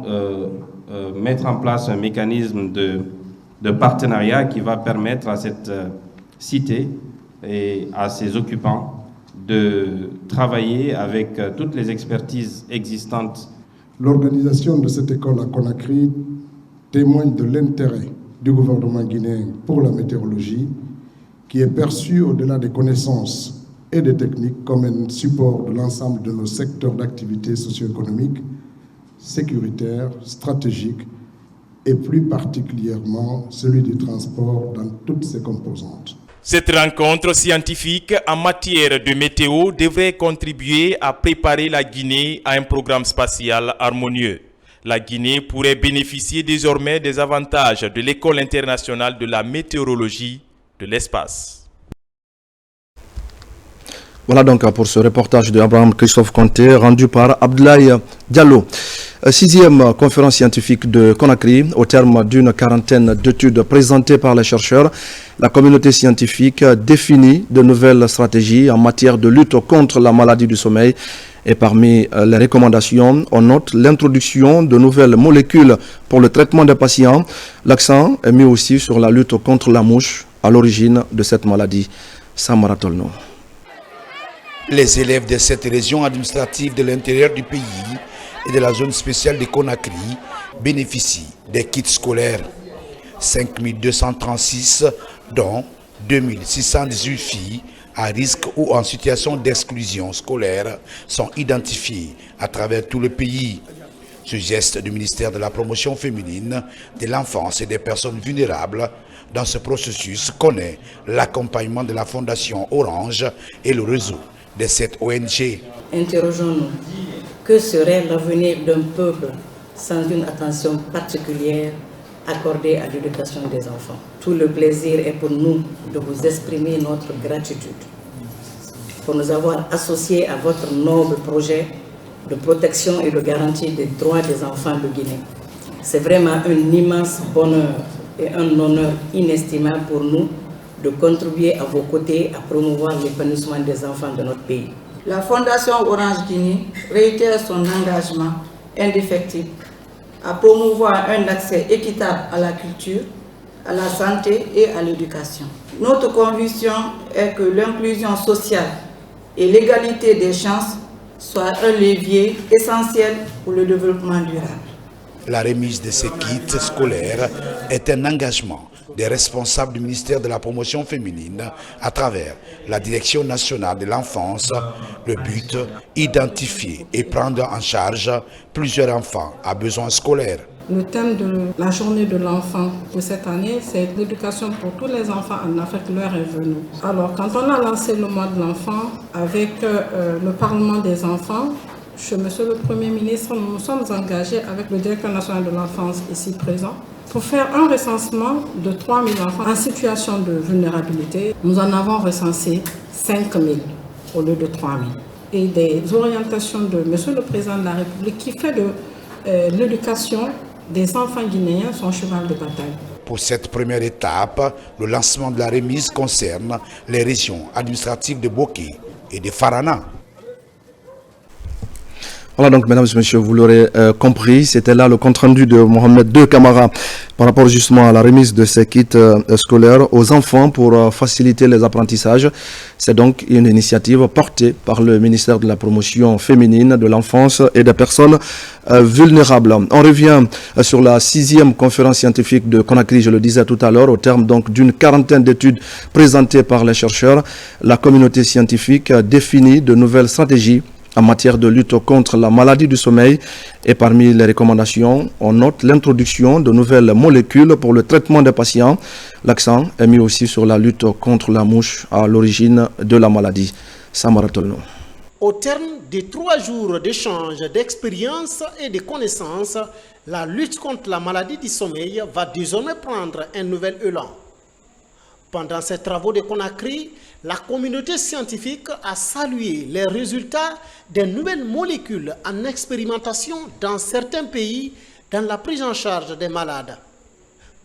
mettre en place un mécanisme de partenariat qui va permettre à cette cité et à ses occupants de travailler avec toutes les expertises existantes. L'organisation de cette école à Conakry témoigne de l'intérêt du gouvernement guinéen pour la météorologie, qui est perçu au-delà des connaissances et des techniques comme un support de l'ensemble de nos secteurs d'activité socio-économique, sécuritaire, stratégique et plus particulièrement celui du transport dans toutes ses composantes. Cette rencontre scientifique en matière de météo devrait contribuer à préparer la Guinée à un programme spatial harmonieux. La Guinée pourrait bénéficier désormais des avantages de l'École internationale de la météorologie de l'espace. Voilà donc pour ce reportage de Abraham Christophe Conté rendu par Abdoulaye Diallo. 6e conférence scientifique de Conakry. Au terme d'une quarantaine d'études présentées par les chercheurs, la communauté scientifique définit de nouvelles stratégies en matière de lutte contre la maladie du sommeil. Et parmi les recommandations, on note l'introduction de nouvelles molécules pour le traitement des patients. L'accent est mis aussi sur la lutte contre la mouche à l'origine de cette maladie. Samara Tolno. Les élèves de cette région administrative de l'intérieur du pays et de la zone spéciale de Conakry bénéficient des kits scolaires. 5236, dont 2618 filles à risque ou en situation d'exclusion scolaire sont identifiées à travers tout le pays. Ce geste du ministère de la Promotion féminine, de l'enfance et des personnes vulnérables dans ce processus connaît l'accompagnement de la Fondation Orange et le réseau de cette ONG. Interrogeons-nous, que serait l'avenir d'un peuple sans une attention particulière accordée à l'éducation des enfants? Tout le plaisir est pour nous de vous exprimer notre gratitude pour nous avoir associés à votre noble projet de protection et de garantie des droits des enfants de Guinée. C'est vraiment un immense bonheur et un honneur inestimable pour nous de contribuer à vos côtés à promouvoir l'épanouissement des enfants de notre pays. La Fondation Orange Guinée réitère son engagement indéfectible à promouvoir un accès équitable à la culture, à la santé et à l'éducation. Notre conviction est que l'inclusion sociale et l'égalité des chances soient un levier essentiel pour le développement durable. La remise de ces kits scolaires est un engagement des responsables du ministère de la Promotion féminine à travers la Direction nationale de l'enfance. Le but, identifier et prendre en charge plusieurs enfants à besoins scolaires. Le thème de la journée de l'enfant de cette année, c'est l'éducation pour tous les enfants en Afrique, l'heure est venue. Alors, quand on a lancé le mois de l'enfant avec le Parlement des enfants, Monsieur le Premier ministre, nous nous sommes engagés avec le directeur national de l'enfance ici présent pour faire un recensement de 3000 enfants en situation de vulnérabilité. Nous en avons recensé 5000 au lieu de 3000. Et des orientations de Monsieur le Président de la République qui fait de l'éducation des enfants guinéens son cheval de bataille. Pour cette première étape, le lancement de la remise concerne les régions administratives de Boké et de Farana. Voilà donc, mesdames et messieurs, vous l'aurez compris, c'était là le compte-rendu de Mohamed II Camara par rapport justement à la remise de ces kits scolaires aux enfants pour faciliter les apprentissages. C'est donc une initiative portée par le ministère de la Promotion féminine, de l'enfance et des personnes vulnérables. On revient sur la 6e conférence scientifique de Conakry, je le disais tout à l'heure, au terme donc d'une quarantaine d'études présentées par les chercheurs. La communauté scientifique définit de nouvelles stratégies en matière de lutte contre la maladie du sommeil. Et parmi les recommandations, on note l'introduction de nouvelles molécules pour le traitement des patients. L'accent est mis aussi sur la lutte contre la mouche à l'origine de la maladie. Samara Tolno. Au terme de 3 jours d'échange d'expériences et de connaissances, la lutte contre la maladie du sommeil va désormais prendre un nouvel élan. Pendant ces travaux de Conakry, la communauté scientifique a salué les résultats des nouvelles molécules en expérimentation dans certains pays dans la prise en charge des malades.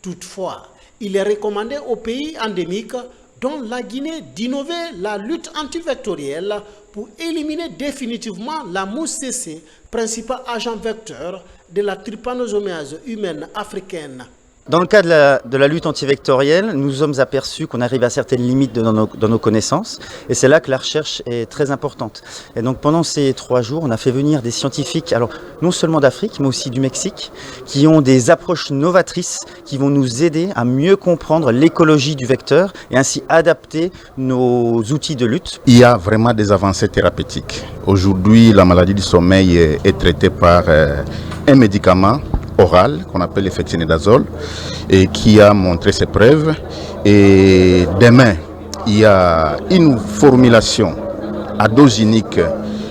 Toutefois, il est recommandé aux pays endémiques, dont la Guinée, d'innover la lutte antivectorielle pour éliminer définitivement la mouche CC, principal agent vecteur de la trypanosomiase humaine africaine. Dans le cas de la lutte antivectorielle, nous sommes aperçus qu'on arrive à certaines limites dans nos connaissances, et c'est là que la recherche est très importante. Et donc pendant ces 3 jours, on a fait venir des scientifiques, alors non seulement d'Afrique, mais aussi du Mexique, qui ont des approches novatrices qui vont nous aider à mieux comprendre l'écologie du vecteur et ainsi adapter nos outils de lutte. Il y a vraiment des avancées thérapeutiques. Aujourd'hui, la maladie du sommeil est traitée par un médicament oral qu'on appelle l'effexinidazole et qui a montré ses preuves. Et demain, il y a une formulation à dose unique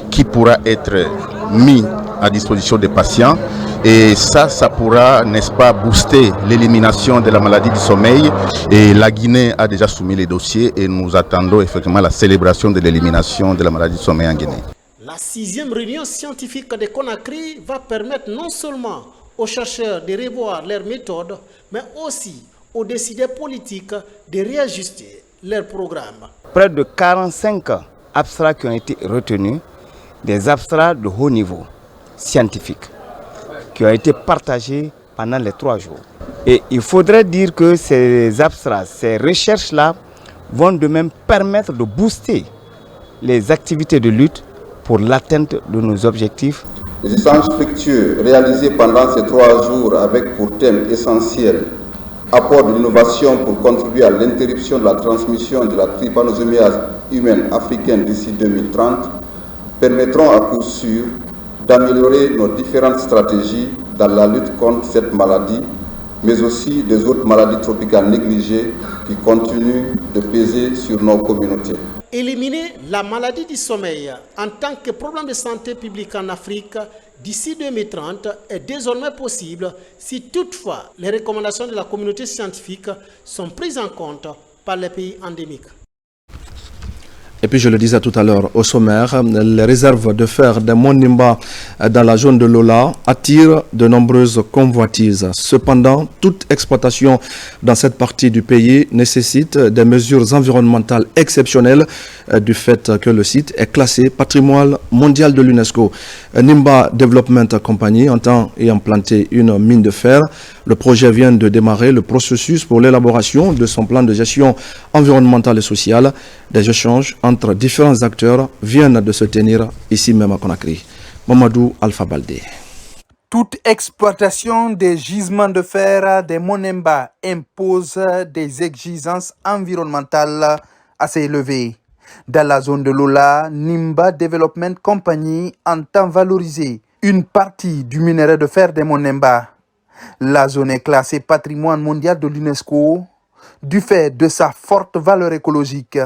qui pourra être mise à disposition des patients. Et ça pourra, n'est-ce pas, booster l'élimination de la maladie du sommeil. Et la Guinée a déjà soumis les dossiers et nous attendons effectivement la célébration de l'élimination de la maladie du sommeil en Guinée. La 6e réunion scientifique de Conakry va permettre non seulement aux chercheurs de revoir leurs méthodes, mais aussi aux décideurs politiques de réajuster leurs programmes. Près de 45 abstracts qui ont été retenus, des abstracts de haut niveau scientifique, qui ont été partagés pendant les 3 jours. Et il faudrait dire que ces abstracts, ces recherches-là, vont de même permettre de booster les activités de lutte pour l'atteinte de nos objectifs. Les échanges fructueux réalisés pendant ces 3 jours avec pour thème essentiel apport de l'innovation pour contribuer à l'interruption de la transmission de la trypanosomiase humaine africaine d'ici 2030 permettront à coup sûr d'améliorer nos différentes stratégies dans la lutte contre cette maladie, mais aussi des autres maladies tropicales négligées qui continuent de peser sur nos communautés. Éliminer la maladie du sommeil en tant que problème de santé publique en Afrique d'ici 2030 est désormais possible si toutefois les recommandations de la communauté scientifique sont prises en compte par les pays endémiques. Et puis je le disais tout à l'heure, au sommaire, les réserves de fer des monts Nimba dans la zone de Lola attirent de nombreuses convoitises. Cependant, toute exploitation dans cette partie du pays nécessite des mesures environnementales exceptionnelles du fait que le site est classé patrimoine mondial de l'UNESCO. Nimba Development Company entend y implanter une mine de fer. Le projet vient de démarrer le processus pour l'élaboration de son plan de gestion environnementale et sociale. Des échanges entre différents acteurs viennent de se tenir ici même à Conakry. Mamadou Alpha Baldé. Toute exploitation des gisements de fer des monts Nimba impose des exigences environnementales assez élevées. Dans la zone de Lola, Nimba Development Company entend valoriser une partie du minerai de fer des monts Nimba. La zone est classée patrimoine mondial de l'UNESCO du fait de sa forte valeur écologique.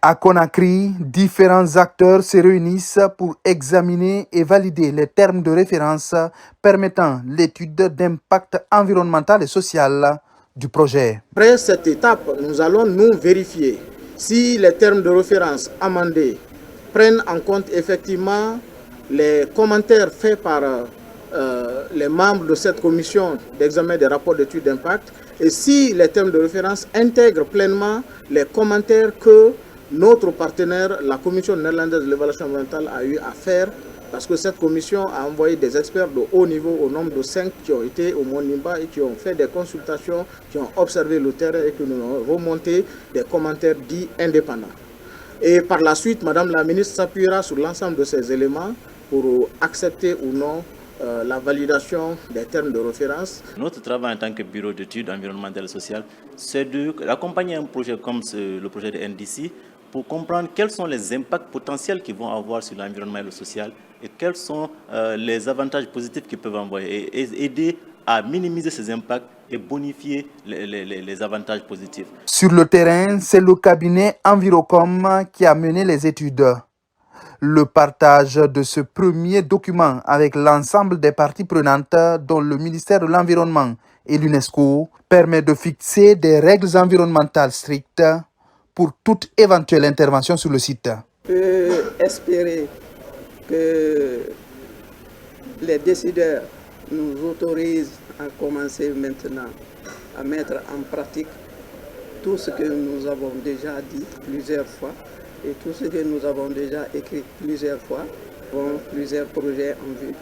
À Conakry, différents acteurs se réunissent pour examiner et valider les termes de référence permettant l'étude d'impact environnemental et social du projet. Après cette étape, nous allons nous vérifier si les termes de référence amendés prennent en compte effectivement les commentaires faits par les membres de cette commission d'examen des rapports d'études d'impact et si les termes de référence intègrent pleinement les commentaires que notre partenaire, la Commission néerlandaise de l'évaluation environnementale, a eu à faire parce que cette commission a envoyé des experts de haut niveau au nombre de 5 qui ont été au Mont Nimba et qui ont fait des consultations, qui ont observé le terrain et qui nous ont remonté des commentaires dits indépendants. Et par la suite, Madame la ministre s'appuiera sur l'ensemble de ces éléments pour accepter ou non la validation des termes de référence. Notre travail en tant que bureau d'études environnementales et sociales, c'est d'accompagner un projet comme le projet de NDC pour comprendre quels sont les impacts potentiels qu'ils vont avoir sur l'environnement et le social et quels sont les avantages positifs qu'ils peuvent envoyer et aider à minimiser ces impacts et bonifier les avantages positifs. Sur le terrain, c'est le cabinet Envirocom qui a mené les études. Le partage de ce premier document avec l'ensemble des parties prenantes, dont le ministère de l'Environnement et l'UNESCO, permet de fixer des règles environnementales strictes pour toute éventuelle intervention sur le site. Je peux espérer que les décideurs nous autorisent à commencer maintenant à mettre en pratique tout ce que nous avons déjà dit plusieurs fois et tout ce que nous avons déjà écrit plusieurs fois, plusieurs projets en vue.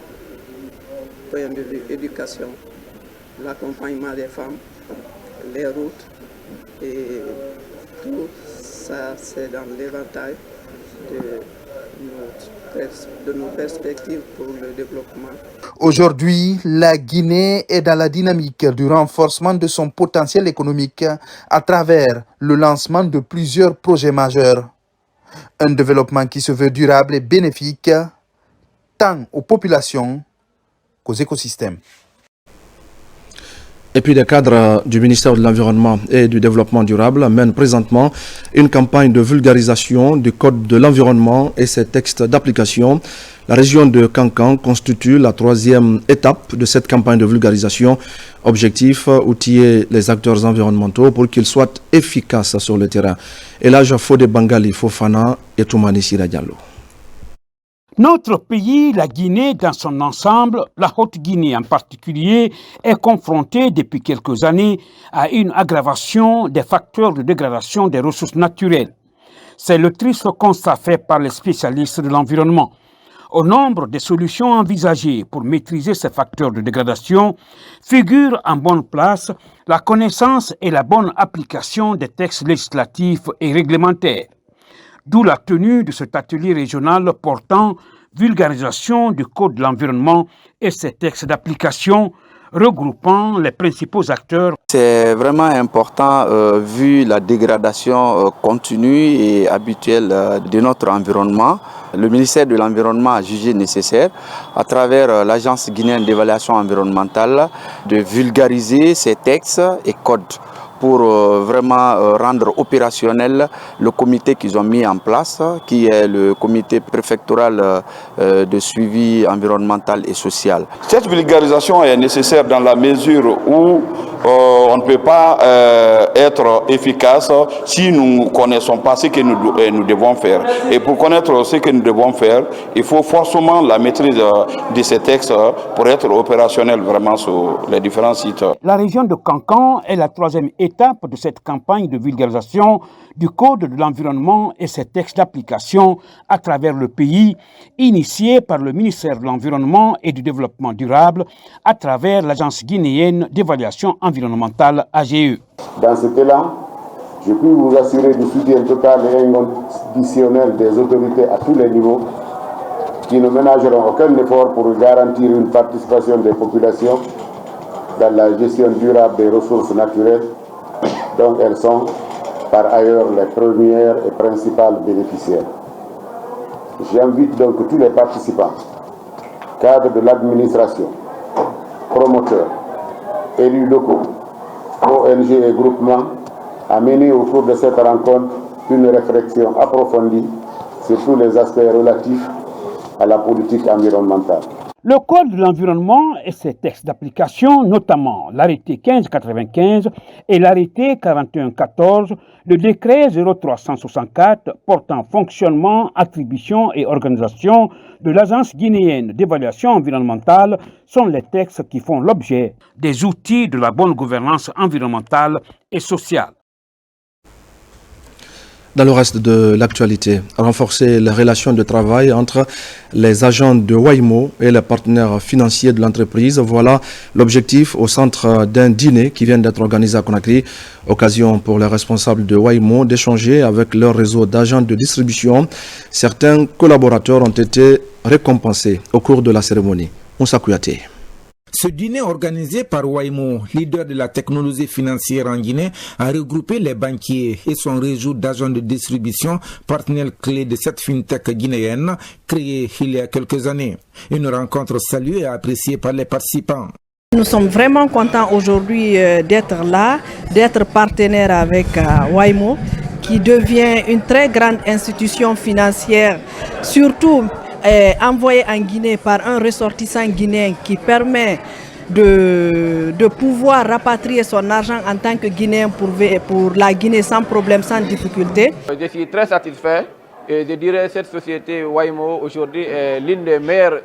Point de vue éducation, l'accompagnement des femmes, les routes et tout ça, c'est dans l'éventail de nos perspectives pour le développement. Aujourd'hui, la Guinée est dans la dynamique du renforcement de son potentiel économique à travers le lancement de plusieurs projets majeurs. Un développement qui se veut durable et bénéfique tant aux populations qu'aux écosystèmes. Et puis, les cadres du ministère de l'Environnement et du Développement durable mènent présentement une campagne de vulgarisation du Code de l'environnement et ses textes d'application. La région de Kankan constitue la troisième étape de cette campagne de vulgarisation. Objectif, outiller les acteurs environnementaux pour qu'ils soient efficaces sur le terrain. Et là, Fodé Bangali Fofana et Toumani Sira Diallo. Notre pays, la Guinée dans son ensemble, la Haute-Guinée en particulier, est confronté depuis quelques années à une aggravation des facteurs de dégradation des ressources naturelles. C'est le triste constat fait par les spécialistes de l'environnement. Au nombre des solutions envisagées pour maîtriser ces facteurs de dégradation figurent en bonne place la connaissance et la bonne application des textes législatifs et réglementaires. D'où la tenue de cet atelier régional portant vulgarisation du Code de l'environnement et ses textes d'application regroupant les principaux acteurs. C'est vraiment important vu la dégradation continue et habituelle de notre environnement. Le ministère de l'Environnement a jugé nécessaire, à travers l'Agence guinéenne d'évaluation environnementale, de vulgariser ces textes et codes pour vraiment rendre opérationnel le comité qu'ils ont mis en place, qui est le comité préfectoral de suivi environnemental et social. Cette vulgarisation est nécessaire dans la mesure où on ne peut pas être efficace si nous ne connaissons pas ce que nous devons faire. Et pour connaître ce que nous devons faire, il faut forcément la maîtrise de ces textes pour être opérationnel vraiment sur les différents sites. La région de Kankan est la troisième étape de cette campagne de vulgarisation du Code de l'environnement et ses textes d'application à travers le pays, initiée par le ministère de l'Environnement et du Développement durable à travers l'Agence guinéenne d'évaluation environnementale AGE. Dans ce cas-là, je peux vous assurer du soutien total et inconditionnel des autorités à tous les niveaux qui ne ménageront aucun effort pour garantir une participation des populations dans la gestion durable des ressources naturelles dont elles sont par ailleurs les premières et principales bénéficiaires. J'invite donc tous les participants, cadres de l'administration, promoteurs, élus locaux, ONG et groupements, à mener au cours de cette rencontre une réflexion approfondie sur tous les aspects relatifs à la politique environnementale. Le Code de l'environnement et ses textes d'application, notamment l'arrêté 1595 et l'arrêté 4114, le décret 0364 portant fonctionnement, attribution et organisation de l'Agence guinéenne d'évaluation environnementale, sont les textes qui font l'objet des outils de la bonne gouvernance environnementale et sociale. Dans le reste de l'actualité, renforcer les relations de travail entre les agents de Waymo et les partenaires financiers de l'entreprise. Voilà l'objectif au centre d'un dîner qui vient d'être organisé à Conakry. Occasion pour les responsables de Waymo d'échanger avec leur réseau d'agents de distribution. Certains collaborateurs ont été récompensés au cours de la cérémonie. Moussa Kouyaté. Ce dîner organisé par Waymo, leader de la technologie financière en Guinée, a regroupé les banquiers et son réseau d'agents de distribution, partenaires clés de cette fintech guinéenne, créée il y a quelques années. Une rencontre saluée et appréciée par les participants. Nous sommes vraiment contents aujourd'hui d'être là, d'être partenaire avec Waymo, qui devient une très grande institution financière, surtout envoyé en Guinée par un ressortissant guinéen qui permet de pouvoir rapatrier son argent en tant que Guinéen pour la Guinée sans problème, sans difficulté. Je suis très satisfait et je dirais que cette société Waymo aujourd'hui est l'une des meilleures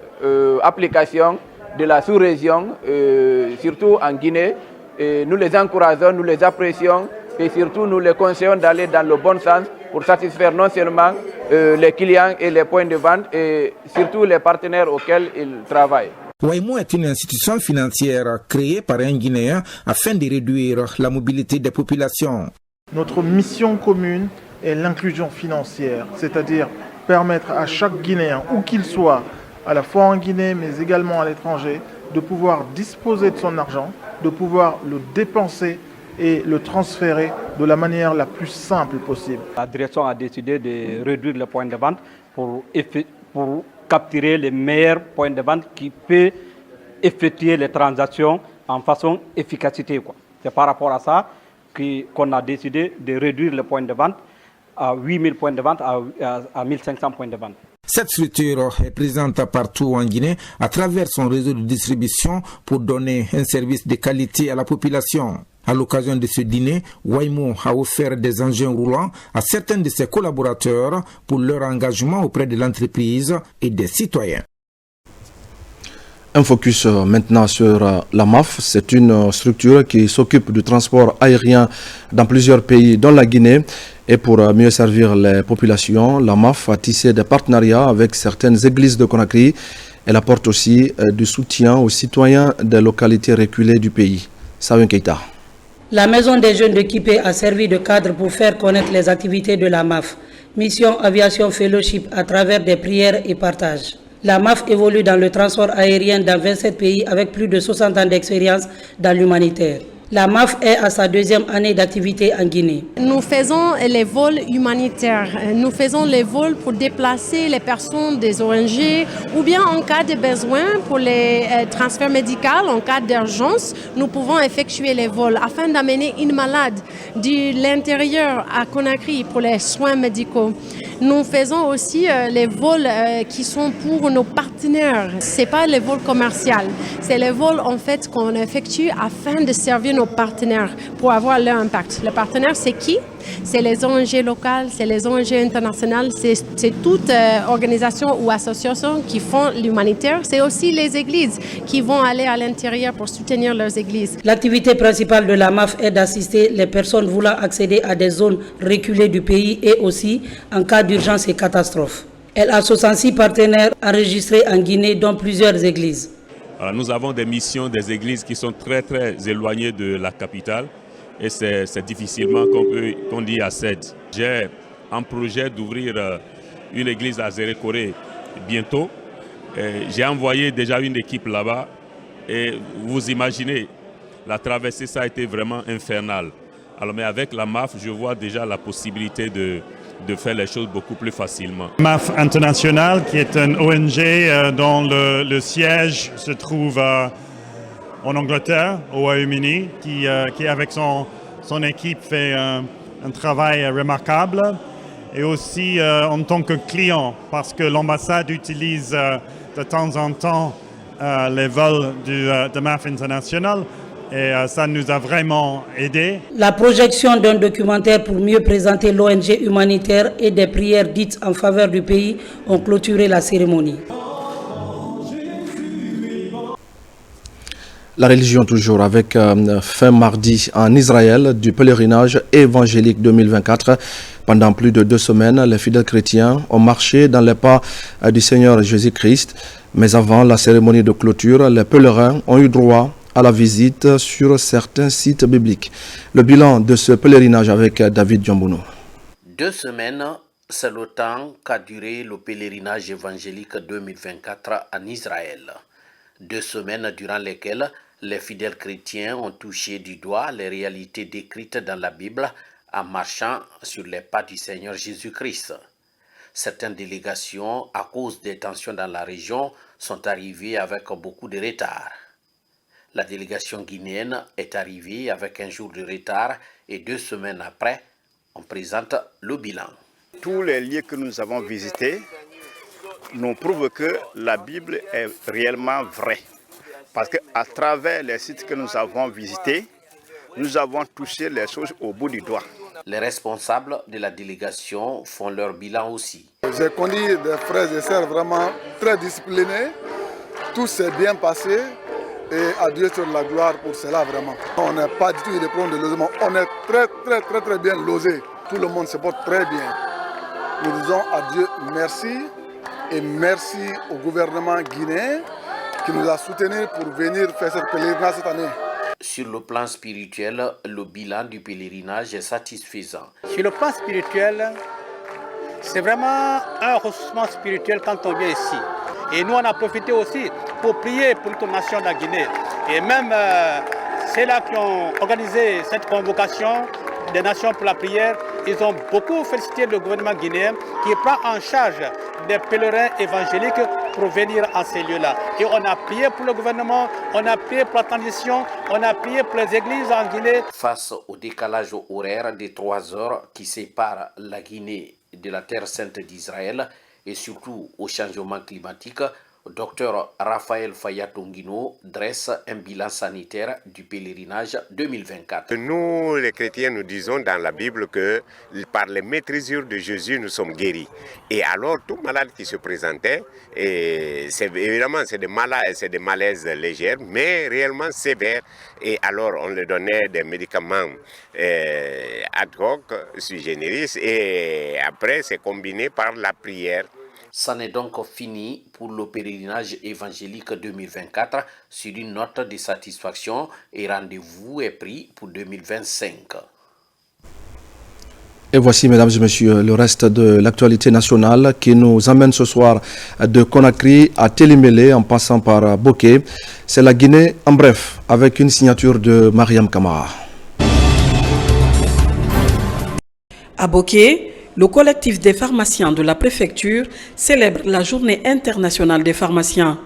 applications de la sous-région, surtout en Guinée. Et nous les encourageons, nous les apprécions et surtout nous les conseillons d'aller dans le bon sens pour satisfaire non seulement les clients et les points de vente et surtout les partenaires auxquels ils travaillent. Waymo est une institution financière créée par un Guinéen afin de réduire la mobilité des populations. Notre mission commune est l'inclusion financière, c'est-à-dire permettre à chaque Guinéen, où qu'il soit, à la fois en Guinée mais également à l'étranger, de pouvoir disposer de son argent, de pouvoir le dépenser et le transférer de la manière la plus simple possible. La direction a décidé de réduire les points de vente pour capturer les meilleurs points de vente qui peuvent effectuer les transactions en façon efficacité. C'est par rapport à ça qu'on a décidé de réduire les points de vente à 8000 points de vente à 1500 points de vente. Cette structure est présente partout en Guinée à travers son réseau de distribution pour donner un service de qualité à la population. À l'occasion de ce dîner, Waymo a offert des engins roulants à certains de ses collaborateurs pour leur engagement auprès de l'entreprise et des citoyens. Un focus maintenant sur la MAF. C'est une structure qui s'occupe du transport aérien dans plusieurs pays, dont la Guinée. Et pour mieux servir les populations, la MAF a tissé des partenariats avec certaines églises de Conakry. Elle apporte aussi du soutien aux citoyens des localités reculées du pays. Saoun Keita. La Maison des Jeunes de Kipé a servi de cadre pour faire connaître les activités de la MAF. Mission Aviation Fellowship à travers des prières et partages. La MAF évolue dans le transport aérien dans 27 pays avec plus de 60 ans d'expérience dans l'humanitaire. La MAF est à sa deuxième année d'activité en Guinée. Nous faisons les vols humanitaires. Nous faisons les vols pour déplacer les personnes des ONG ou bien en cas de besoin pour les transferts médicaux, en cas d'urgence, nous pouvons effectuer les vols afin d'amener une malade de l'intérieur à Conakry pour les soins médicaux. Nous faisons aussi les vols qui sont pour nos partenaires. Ce n'est pas les vols commerciaux, c'est les vols en fait qu'on effectue afin de servir nos partenaires pour avoir leur impact. Les partenaires, c'est qui? C'est les ONG locales, c'est les ONG internationales, c'est toute organisation ou association qui font l'humanitaire. C'est aussi les églises qui vont aller à l'intérieur pour soutenir leurs églises. L'activité principale de la MAF est d'assister les personnes voulant accéder à des zones reculées du pays et aussi en cas d'urgence et catastrophe. Elle a 66 partenaires enregistrés en Guinée, dont plusieurs églises. Alors, nous avons des missions des églises qui sont très éloignées de la capitale et c'est difficilement qu'on y accède. J'ai un projet d'ouvrir une église à Zérékoré bientôt. J'ai envoyé déjà une équipe là-bas et vous imaginez, la traversée ça a été vraiment infernal. Alors, mais avec la MAF, je vois déjà la possibilité de faire les choses beaucoup plus facilement. MAF International, qui est une ONG dont le siège se trouve en Angleterre, au Royaume-Uni, qui avec son équipe fait un travail remarquable. Et aussi en tant que client, parce que l'ambassade utilise de temps en temps les vols de MAF International. Et ça nous a vraiment aidés. La projection d'un documentaire pour mieux présenter l'ONG humanitaire et des prières dites en faveur du pays ont clôturé la cérémonie. La religion toujours avec fin mardi en Israël du pèlerinage évangélique 2024. Pendant plus de 2 semaines, les fidèles chrétiens ont marché dans les pas du Seigneur Jésus-Christ. Mais avant la cérémonie de clôture, les pèlerins ont eu droit à la visite sur certains sites bibliques. Le bilan de ce pèlerinage avec David Djambouno. 2 semaines, c'est le temps qu'a duré le pèlerinage évangélique 2024 en Israël. 2 semaines durant lesquelles les fidèles chrétiens ont touché du doigt les réalités décrites dans la Bible en marchant sur les pas du Seigneur Jésus-Christ. Certaines délégations, à cause des tensions dans la région, sont arrivées avec beaucoup de retard. La délégation guinéenne est arrivée avec un jour de retard et 2 semaines après, on présente le bilan. Tous les lieux que nous avons visités nous prouvent que la Bible est réellement vraie. Parce qu'à travers les sites que nous avons visités, nous avons touché les choses au bout du doigt. Les responsables de la délégation font leur bilan aussi. J'ai connu des frères et sœurs vraiment très disciplinés. Tout s'est bien passé et à Dieu sur la gloire pour cela vraiment. On n'a pas du tout eu de problème de logement. On est très bien logés. Tout le monde se porte très bien. Nous disons à Dieu merci et merci au gouvernement guinéen qui nous a soutenus pour venir faire ce pèlerinage cette année. Sur le plan spirituel, le bilan du pèlerinage est satisfaisant. Sur le plan spirituel, c'est vraiment un ressourcement spirituel quand on vient ici. Et nous, on a profité aussi pour prier pour toute nation de la Guinée. Et même ceux-là qui ont organisé cette convocation des nations pour la prière, ils ont beaucoup félicité le gouvernement guinéen qui prend en charge des pèlerins évangéliques pour venir à ces lieux-là. Et on a prié pour le gouvernement, on a prié pour la transition, on a prié pour les églises en Guinée. Face au décalage horaire de 3 heures qui sépare la Guinée de la Terre Sainte d'Israël et surtout au changement climatique, Dr Raphaël Fayatongino dresse un bilan sanitaire du pèlerinage 2024. Nous, les chrétiens, nous disons dans la Bible que par les maîtrisures de Jésus, nous sommes guéris. Et alors, tout malade qui se présentait, évidemment, c'est des malaises légers, mais réellement sévères. Et alors, on leur donnait des médicaments ad hoc, sui generis, et après, c'est combiné par la prière. C'en est donc fini pour le pèlerinage évangélique 2024 sur une note de satisfaction et rendez-vous est pris pour 2025. Et voici, mesdames et messieurs, le reste de l'actualité nationale qui nous amène ce soir de Conakry à Télimélé en passant par Boké. C'est la Guinée en bref, avec une signature de Mariam Kamara. À Boké, le collectif des pharmaciens de la préfecture célèbre la Journée internationale des pharmaciens.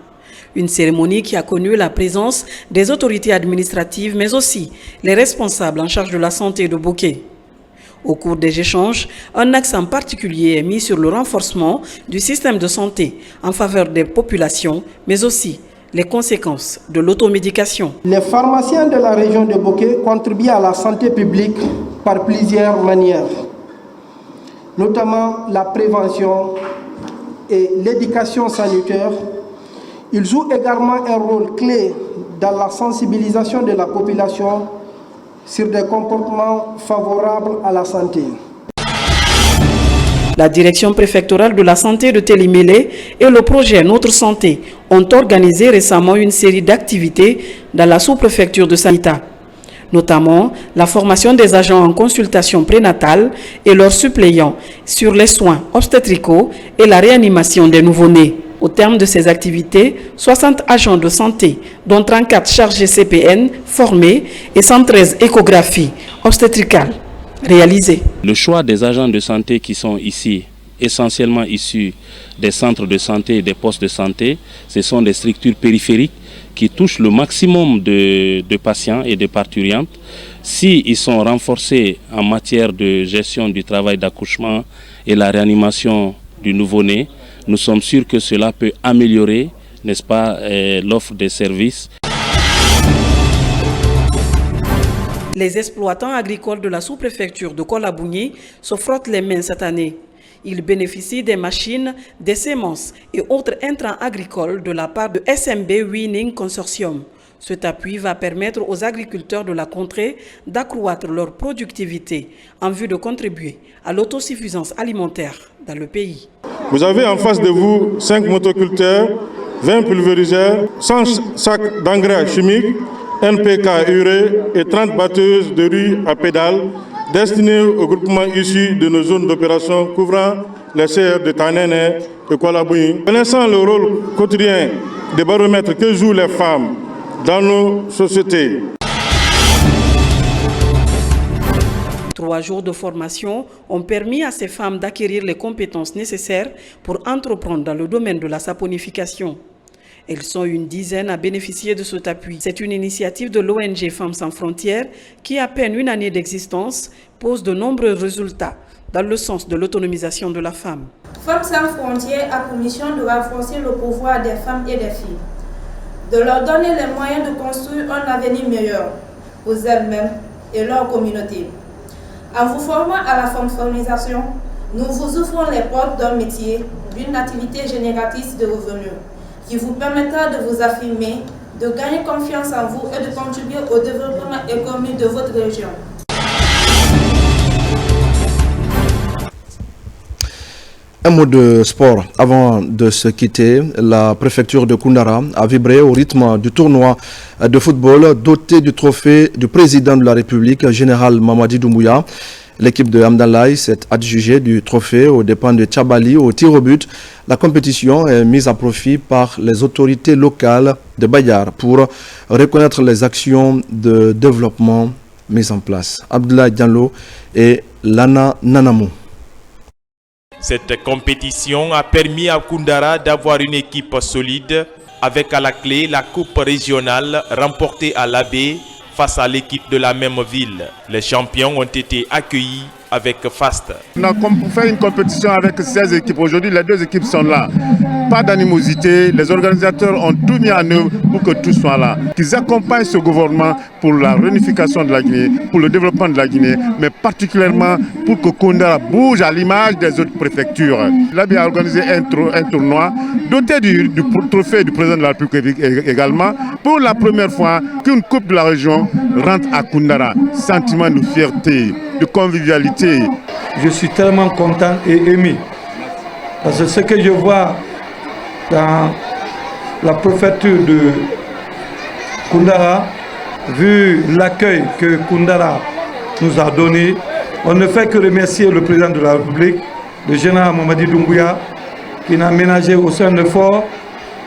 Une cérémonie qui a connu la présence des autorités administratives, mais aussi les responsables en charge de la santé de Boké. Au cours des échanges, un accent particulier est mis sur le renforcement du système de santé en faveur des populations, mais aussi les conséquences de l'automédication. Les pharmaciens de la région de Boké contribuent à la santé publique par plusieurs manières, notamment la prévention et l'éducation sanitaire. Ils jouent également un rôle clé dans la sensibilisation de la population sur des comportements favorables à la santé. La direction préfectorale de la santé de Télimélé et le projet Notre Santé ont organisé récemment une série d'activités dans la sous-préfecture de Sanita, notamment la formation des agents en consultation prénatale et leurs suppléants sur les soins obstétricaux et la réanimation des nouveau-nés. Au terme de ces activités, 60 agents de santé, dont 34 chargés CPN formés et 113 échographies obstétricales réalisées. Le choix des agents de santé qui sont ici, essentiellement issus des centres de santé et des postes de santé, ce sont des structures périphériques qui touchent le maximum de patients et de parturientes. S'ils sont renforcés en matière de gestion du travail d'accouchement et la réanimation du nouveau-né, nous sommes sûrs que cela peut améliorer, n'est-ce pas, l'offre des services. Les exploitants agricoles de la sous-préfecture de Kolabougni se frottent les mains cette année. Ils bénéficient des machines, des semences et autres intrants agricoles de la part de SMB Winning Consortium, Cet appui va permettre aux agriculteurs de la contrée d'accroître leur productivité en vue de contribuer à l'autosuffisance alimentaire dans le pays. Vous avez en face de vous 5 motoculteurs, 20 pulvériseurs, 100 sacs d'engrais chimiques, NPK urée et 30 batteuses de riz à pédales destinés aux groupements issus de nos zones d'opération couvrant les serres de Tanene et Kwalabouin. Connaissant le rôle quotidien des baromètres que jouent les femmes dans nos sociétés. 3 jours de formation ont permis à ces femmes d'acquérir les compétences nécessaires pour entreprendre dans le domaine de la saponification. Elles sont une dizaine à bénéficier de cet appui. C'est une initiative de l'ONG Femmes sans frontières qui, à peine une année d'existence, pose de nombreux résultats dans le sens de l'autonomisation de la femme. Femmes sans frontières a pour mission de renforcer le pouvoir des femmes et des filles, de leur donner les moyens de construire un avenir meilleur pour elles-mêmes et leur communauté. En vous formant à la fonctionnisation, nous vous ouvrons les portes d'un métier, d'une activité génératrice de revenus, qui vous permettra de vous affirmer, de gagner confiance en vous et de contribuer au développement économique de votre région. Un mot de sport. Avant de se quitter, la préfecture de Koundara a vibré au rythme du tournoi de football doté du trophée du président de la République, général Mamadi Doumbouya. L'équipe de Hamdallah s'est adjugée du trophée aux dépens de Tchabali au tir au but. La compétition est mise à profit par les autorités locales de Bayar pour reconnaître les actions de développement mises en place. Abdoulaye Diallo et Lana Nanamou. Cette compétition a permis à Koundara d'avoir une équipe solide avec à la clé la coupe régionale remportée à l'Abbé face à l'équipe de la même ville. Les champions ont été accueillis avec faste. On a fait une compétition avec 16 équipes. Aujourd'hui, les 2 équipes sont là. Pas d'animosité. Les organisateurs ont tout mis en œuvre pour que tout soit là. Qu'ils accompagnent ce gouvernement pour la réunification de la Guinée, pour le développement de la Guinée, mais particulièrement pour que Koundara bouge à l'image des autres préfectures. L'ABI a organisé un tournoi doté du trophée du président de la République également. Pour la première fois qu'une coupe de la région rentre à Koundara. Sentiment de fierté, de convivialité. Je suis tellement content et ému parce que ce que je vois dans la préfecture de Koundara, vu l'accueil que Koundara nous a donné, on ne fait que remercier le président de la République, le général Mamadi Doumbouya, qui n'a ménagé aucun effort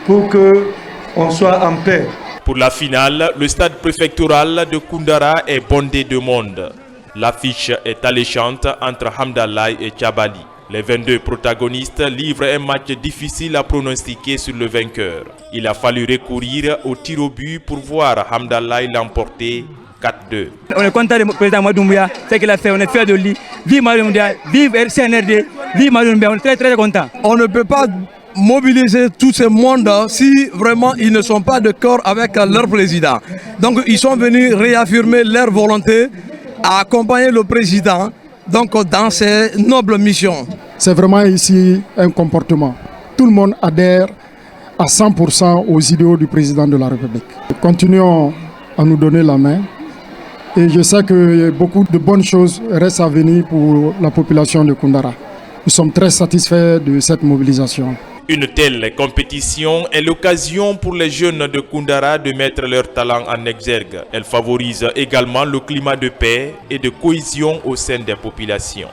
pour qu'on soit en paix. Pour la finale, le stade préfectoral de Koundara est bondé de monde. L'affiche est alléchante entre Hamdallah et Tchabali. Les 22 protagonistes livrent un match difficile à pronostiquer sur le vainqueur. Il a fallu recourir au tir au but pour voir Hamdallah l'emporter 4-2. On est content du président Doumbouya, ce qu'il a fait, on est fiers de lui. Vive Mario Doumbouya, vive CNRD, vive Mario Doumbouya, on est très très content. On ne peut pas mobiliser tout ce monde si vraiment ils ne sont pas d'accord avec leur président. Donc ils sont venus réaffirmer leur volonté à accompagner le président dans ses nobles missions. C'est vraiment ici un comportement. Tout le monde adhère à 100% aux idéaux du président de la République. Continuons à nous donner la main et je sais que beaucoup de bonnes choses restent à venir pour la population de Koundara. Nous sommes très satisfaits de cette mobilisation. Une telle compétition est l'occasion pour les jeunes de Koundara de mettre leur talent en exergue. Elle favorise également le climat de paix et de cohésion au sein des populations.